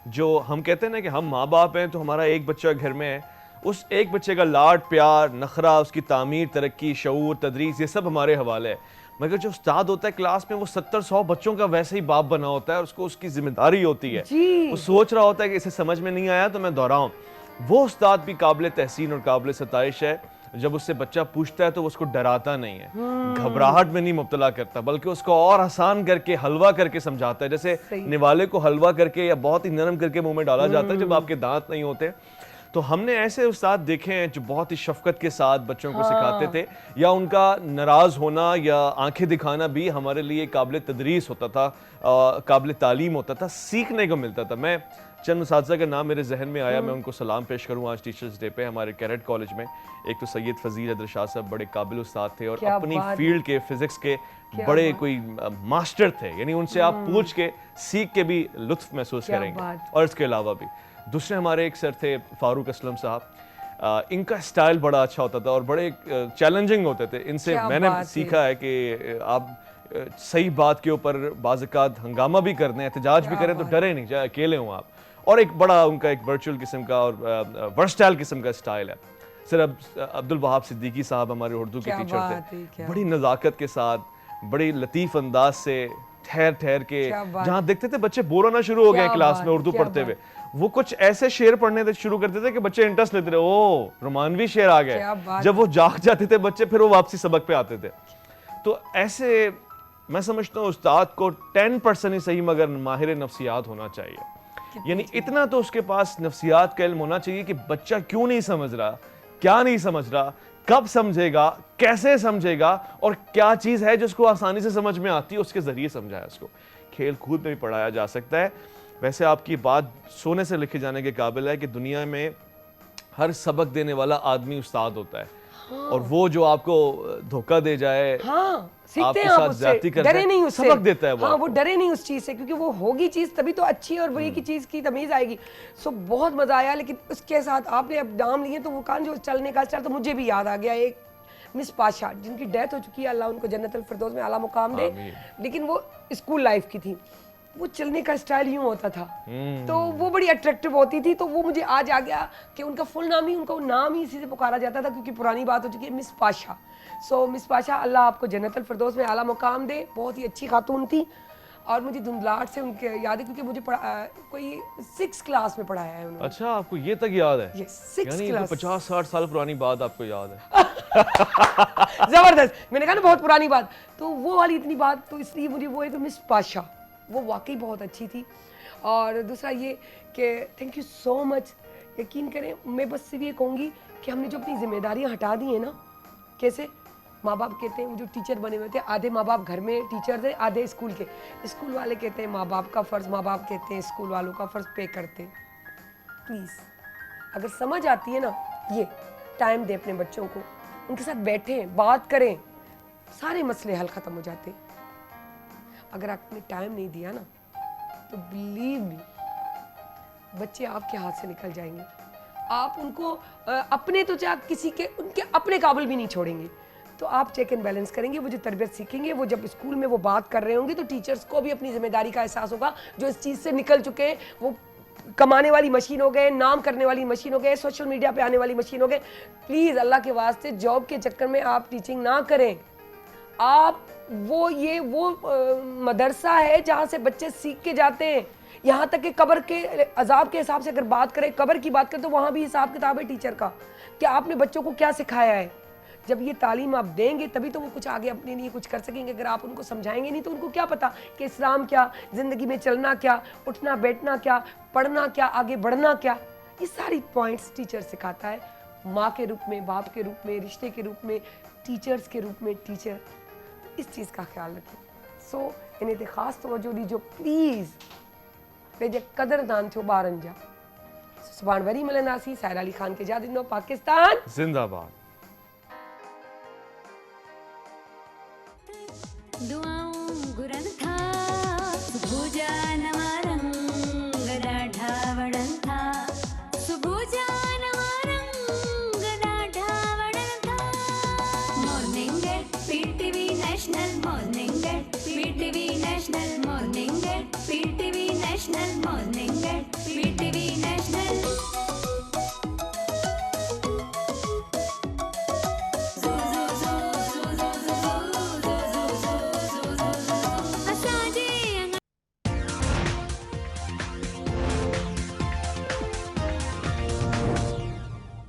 जो हम कहते हैं ना कि हम माँ बाप हैं तो हमारा एक बच्चा घर में है, उस एक बच्चे का लाड प्यार नखरा, उसकी तामीर, तरक्की, शऊर, तदरीस, ये सब हमारे हवाले है। मगर जो उस्ताद होता है क्लास में, वो 70-100 बच्चों का वैसे ही बाप बना होता है, और उसको उसकी जिम्मेदारी होती है, वो सोच रहा होता है कि इसे समझ में नहीं आया तो मैं दोहराऊं। वो उस्ताद भी काबिल तहसीन और काबिल सताइश है, जब उससे बच्चा पूछता है तो वो उसको डराता नहीं है, घबराहट में नहीं मुब्तला करता, बल्कि उसको और आसान करके हलवा करके समझाता है, जैसे निवाले को हलवा करके या बहुत ही नरम करके मुंह में डाला जाता है जब आपके दांत नहीं होते। तो हमने ऐसे उस्ताद देखे हैं जो बहुत ही शफकत के साथ बच्चों को सिखाते थे, या उनका नाराज़ होना या आंखें दिखाना भी हमारे लिए काबिल तदरीस होता था, काबिल तालीम होता था, सीखने को मिलता था। मैं चंद उस्ताद का नाम मेरे जहन में आया, मैं उनको सलाम पेश करूँ आज टीचर्स डे पे। हमारे कैरेट कॉलेज में एक तो सैयद फजील हैदर शाह साहब बड़े काबिल उस्ताद थे, और अपनी फील्ड के फिज़िक्स के बड़े कोई मास्टर थे, यानी उनसे आप पूछ के सीख के भी लुत्फ महसूस करेंगे। और इसके अलावा भी दूसरे हमारे एक सर थे फारूक असलम साहब, इनका स्टाइल बड़ा अच्छा होता था और बड़े चैलेंजिंग होते थे। इनसे मैंने सीखा है कि आप सही बात के ऊपर बाज़-औक़ात हंगामा भी कर दें, एहतजाज भी करें तो डरे नहीं, चाहे अकेले हों आप। और एक बड़ा उनका एक वर्चुअल किस्म का और वर्सटाइल किस्म का स्टाइल है। सर अब्दुल वहाब सिद्दीकी साहब हमारे उर्दू के टीचर थे, बड़ी नज़ाकत के साथ, बड़ी लतीफ़ अंदाज से ठहर ठहर के, क्या बात। जहाँ देखते थे बच्चे बोर होना शुरू हो गए क्या क्लास बात, में उर्दू क्या पढ़ते हुए, वो कुछ ऐसे शेर पढ़ने शुरू करते थे कि बच्चे इंटरेस्ट लेते रहे, ओ रोमानवी शेर आ क्या गए। बात जब वो जाग जाते थे बच्चे, फिर वो वापसी सबक पे आते थे। तो ऐसे मैं समझता हूँ उस्ताद को 10% ही सही मगर माहिर नफ्सियात होना चाहिए। यानी इतना तो उसके पास नफ्सियात का इल्म होना चाहिए कि बच्चा क्यों नहीं समझ रहा, क्या नहीं समझ रहा, कब समझेगा, कैसे समझेगा, और क्या चीज़ है जिसको आसानी से समझ में आती है, उसके ज़रिए समझाया उसको। खेल कूद में भी पढ़ाया जा सकता है। वैसे आपकी बात सोने से लिखे जाने के काबिल है कि दुनिया में हर सबक देने वाला आदमी उस्ताद होता है। और वो जो आपको धोखा दे जाए, हाँ, सीखते आपके हैं आप साथ उससे, ज्यादती कर डरे जाए, नहीं उससे, सबक देता है वो हाँ, वो आपको। डरे नहीं उस चीज़ से, क्योंकि वो होगी चीज़ तभी तो अच्छी और बुरी की चीज़ की तमीज़ आएगी। सो बहुत मज़ा आया। लेकिन उसके साथ आपने अब नाम लिए तो वो कान जो चलने का स्टाइल, तो मुझे भी याद आ गया एक मिस पाशा, जिनकी डेथ हो चुकी है, अल्लाह उनको जन्नतुल फिरदौस में आला मुकाम दे। लेकिन वो स्कूल लाइफ की थी, वो चलने का स्टाइल यूं होता था, तो वो बड़ी अट्रैक्टिव होती थी। तो वो मुझे आज आ गया कि उनका फुल नाम नहीं, उनका नाम ही इसी से पुकारा जाता था, क्योंकि पुरानी बात हो चुकी है, मिस पाशा। सो मिस पाशा, अल्लाह आपको जन्नतुल फिरदौस में आला मुकाम दे। बहुत ही अच्छी खातून थी और मुझे धुंधलाहट से उनके याद है, क्योंकि मुझे कोई 6 क्लास में पढ़ाया है उन्होंने। अच्छा, आपको ये तक याद है? Yes, 6 यानी क्लास। 50-60 साल पुरानी बात आपको याद है। जबरदस्त, मैंने कहा ना बहुत पुरानी बात, तो वो वाली इतनी बात, तो इसलिए मुझे वो है तो मिस पाशा वो वाकई बहुत अच्छी थी। और दूसरा ये कि थैंक यू सो मच। यकीन करें, मैं बस सिर्फ ये कहूँगी कि हमने जो अपनी जिम्मेदारियाँ हटा दी हैं ना, कैसे माँ बाप कहते हैं, वो जो टीचर बने हुए थे, आधे माँ बाप घर में टीचर थे, आधे स्कूल के। स्कूल वाले कहते हैं माँ बाप का फ़र्ज़, माँ बाप कहते हैं स्कूल वालों का फ़र्ज़ पे करते। प्लीज़ अगर समझ आती है ना, ये टाइम दें अपने बच्चों को, उनके साथ बैठें, बात करें, सारे मसले हल ख़त्म हो जाते हैं। अगर आपने टाइम नहीं दिया ना, तो बिलीव मी, बच्चे आपके हाथ से निकल जाएंगे। आप उनको अपने तो चाहे किसी के, उनके अपने काबिल भी नहीं छोड़ेंगे। तो आप चेक एंड बैलेंस करेंगे, वो जो तरबियत सीखेंगे, वो जब स्कूल में वो बात कर रहे होंगे, तो टीचर्स को भी अपनी जिम्मेदारी का एहसास होगा। जो इस चीज़ से निकल चुके हैं, वो कमाने वाली मशीन हो गए, नाम करने वाली मशीन हो गए, सोशल मीडिया पे आने वाली मशीन हो गए। प्लीज़ अल्लाह के वास्ते जॉब के चक्कर में आप टीचिंग ना करें। आप वो मदरसा है जहाँ से बच्चे सीख के जाते हैं। यहाँ तक कि कब्र के अजाब के हिसाब से अगर बात करें, कब्र की बात करें, तो वहाँ भी हिसाब किताब है टीचर का कि आपने बच्चों को क्या सिखाया है। जब ये तालीम आप देंगे तभी तो वो कुछ आगे अपने लिए कुछ कर सकेंगे। अगर आप उनको समझाएंगे नहीं तो उनको क्या पता कि इस्लाम क्या, ज़िंदगी में चलना क्या, उठना बैठना क्या, पढ़ना क्या, आगे बढ़ना क्या। ये सारी पॉइंट्स टीचर सिखाता है, माँ के रूप में, बाप के रूप में, रिश्ते के रूप में, टीचर्स के रूप में टीचर। इस चीज़ का ख्याल रखें। सो इन्हें ते ख़ास तवज्जो दीजो प्लीज़, पंहिंजे क़दरदान थियो ॿारनि जा। सुभाणे वरी मिलंदासीं। साहिर अली ख़ान खे इजाज़त ॾिनो। पाकिस्तान जिंदाबाद। दुआ